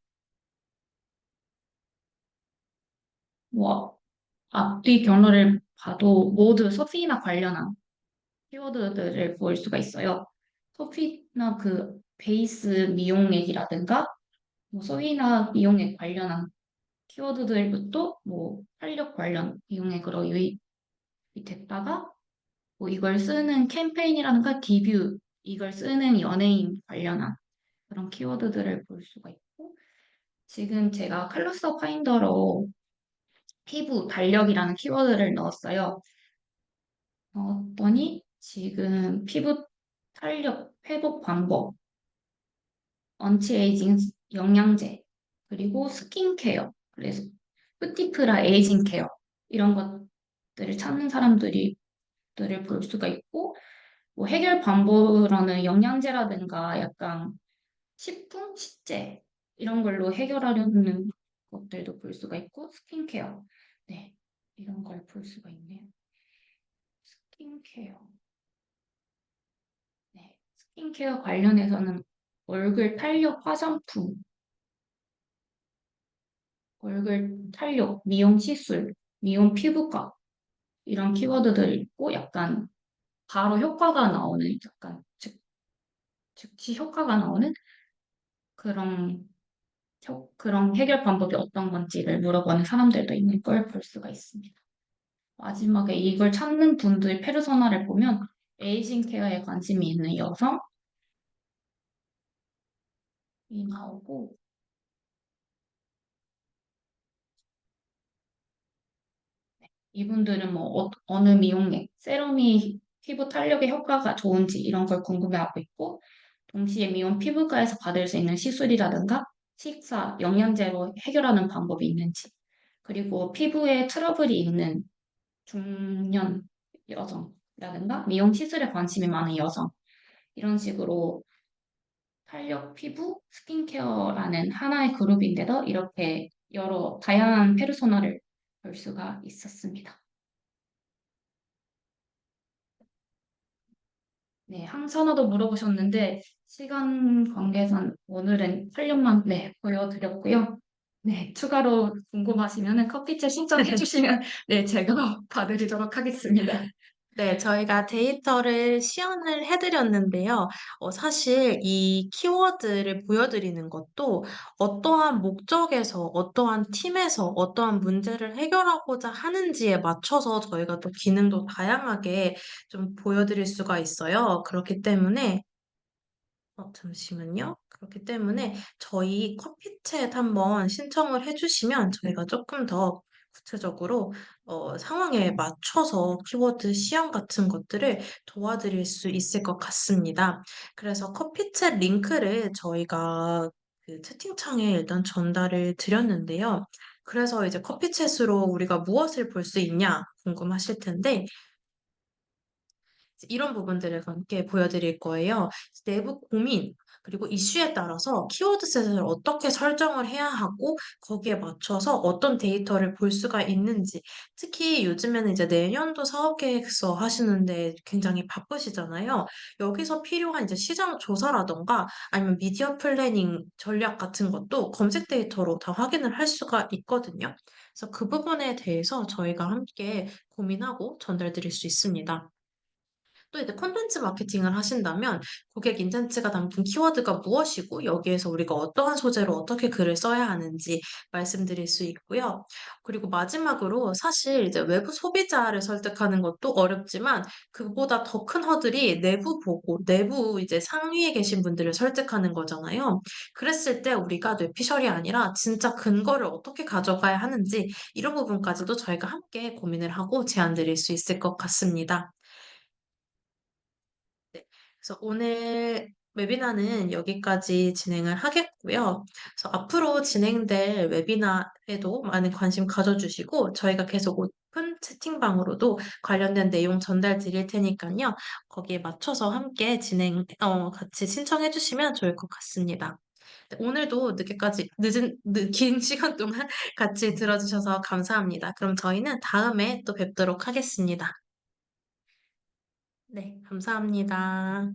뭐, 앞뒤 경로를 봐도 모두 소피나 관련한 키워드들을 볼 수가 있어요. 소피나 그 베이스 미용액이라든가, 뭐 소피나 미용액 관련한 키워드들부터 뭐 탄력 관련 미용액으로 유입이 됐다가 뭐 이걸 쓰는 캠페인이라든가 리뷰, 이걸 쓰는 연예인 관련한 그런 키워드들을 볼 수가 있고, 지금 제가 칼로서 파인더로 피부 달력이라는 키워드를 넣었어요. 넣었더니 지금 피부 탄력 회복 방법, 언치에이징 영양제, 그리고 스킨케어, 그래서 뿌티프라 에이징 케어 이런 것들을 찾는 사람들을 볼 수가 있고, 뭐 해결 방법으로는 영양제라든가 약간 식품, 식재 이런 걸로 해결하려는 것들도 볼 수가 있고 스킨케어 네 이런 걸 볼 수가 있네요. 스킨케어 네 스킨케어 관련해서는 얼굴 탄력 화장품, 얼굴 탄력 미용 시술, 미용 피부과 이런 키워드들이 있고 약간 바로 효과가 나오는 약간 즉시 효과가 나오는 그런 그런 해결 방법이 어떤 건지를 물어보는 사람들도 있는 걸 볼 수가 있습니다. 마지막에 이걸 찾는 분들 페르소나를 보면 에이징 케어에 관심이 있는 여성이 나오고 이분들은 뭐 어느 미용액, 세럼이 피부 탄력에 효과가 좋은지 이런 걸 궁금해하고 있고 동시에 미용 피부과에서 받을 수 있는 시술이라든가 식사, 영양제로 해결하는 방법이 있는지 그리고 피부에 트러블이 있는 중년 여성이라든가 미용 시술에 관심이 많은 여성 이런 식으로 탄력 피부 스킨케어라는 하나의 그룹인데도 이렇게 여러 다양한 페르소나를 볼 수가 있었습니다. 네, 항산화도 물어보셨는데 시간 관계상 오늘은 활력만 보여드렸고요. 네, 추가로 궁금하시면 커피챗 신청해 주시면 네, 제가 봐드리도록 하겠습니다. 네, 저희가 데이터를 시연을 해드렸는데요. 사실 이 키워드를 보여드리는 것도 어떠한 목적에서, 어떠한 팀에서 어떠한 문제를 해결하고자 하는지에 맞춰서 저희가 또 기능도 다양하게 좀 보여드릴 수가 있어요. 그렇기 때문에 잠시만요. 그렇기 때문에 저희 커피챗 한번 신청을 해주시면 저희가 조금 더 구체적으로 상황에 맞춰서 키워드 시험 같은 것들을 도와드릴 수 있을 것 같습니다. 그래서 커피챗 링크를 저희가 그 채팅창에 일단 전달을 드렸는데요. 그래서 이제 커피챗으로 우리가 무엇을 볼 수 있냐 궁금하실 텐데 이런 부분들을 함께 보여드릴 거예요. 내부 고민, 그리고 이슈에 따라서 키워드셋을 어떻게 설정을 해야 하고, 거기에 맞춰서 어떤 데이터를 볼 수가 있는지, 특히 요즘에는 이제 내년도 사업계획서 하시는데 굉장히 바쁘시잖아요. 여기서 필요한 이제 시장 조사라던가 아니면 미디어 플래닝 전략 같은 것도 검색 데이터로 다 확인을 할 수가 있거든요. 그래서 그 부분에 대해서 저희가 함께 고민하고 전달드릴 수 있습니다. 또 이제 콘텐츠 마케팅을 하신다면 고객 인텐츠가 담긴 키워드가 무엇이고 여기에서 우리가 어떠한 소재로 어떻게 글을 써야 하는지 말씀드릴 수 있고요. 그리고 마지막으로 사실 이제 외부 소비자를 설득하는 것도 어렵지만 그보다 더 큰 허들이 내부 보고 내부 이제 상위에 계신 분들을 설득하는 거잖아요. 그랬을 때 우리가 뇌피셜이 아니라 진짜 근거를 어떻게 가져가야 하는지 이런 부분까지도 저희가 함께 고민을 하고 제안 드릴 수 있을 것 같습니다. 네. 그래서 오늘 웨비나는 여기까지 진행을 하겠고요. 그래서 앞으로 진행될 웨비나에도 많은 관심 가져주시고 저희가 계속 오픈 채팅방으로도 관련된 내용 전달 드릴 테니까요. 거기에 맞춰서 함께 같이 신청해 주시면 좋을 것 같습니다. 네, 오늘도 긴 시간 동안 같이 들어주셔서 감사합니다. 그럼 저희는 다음에 또 뵙도록 하겠습니다. 네, 감사합니다.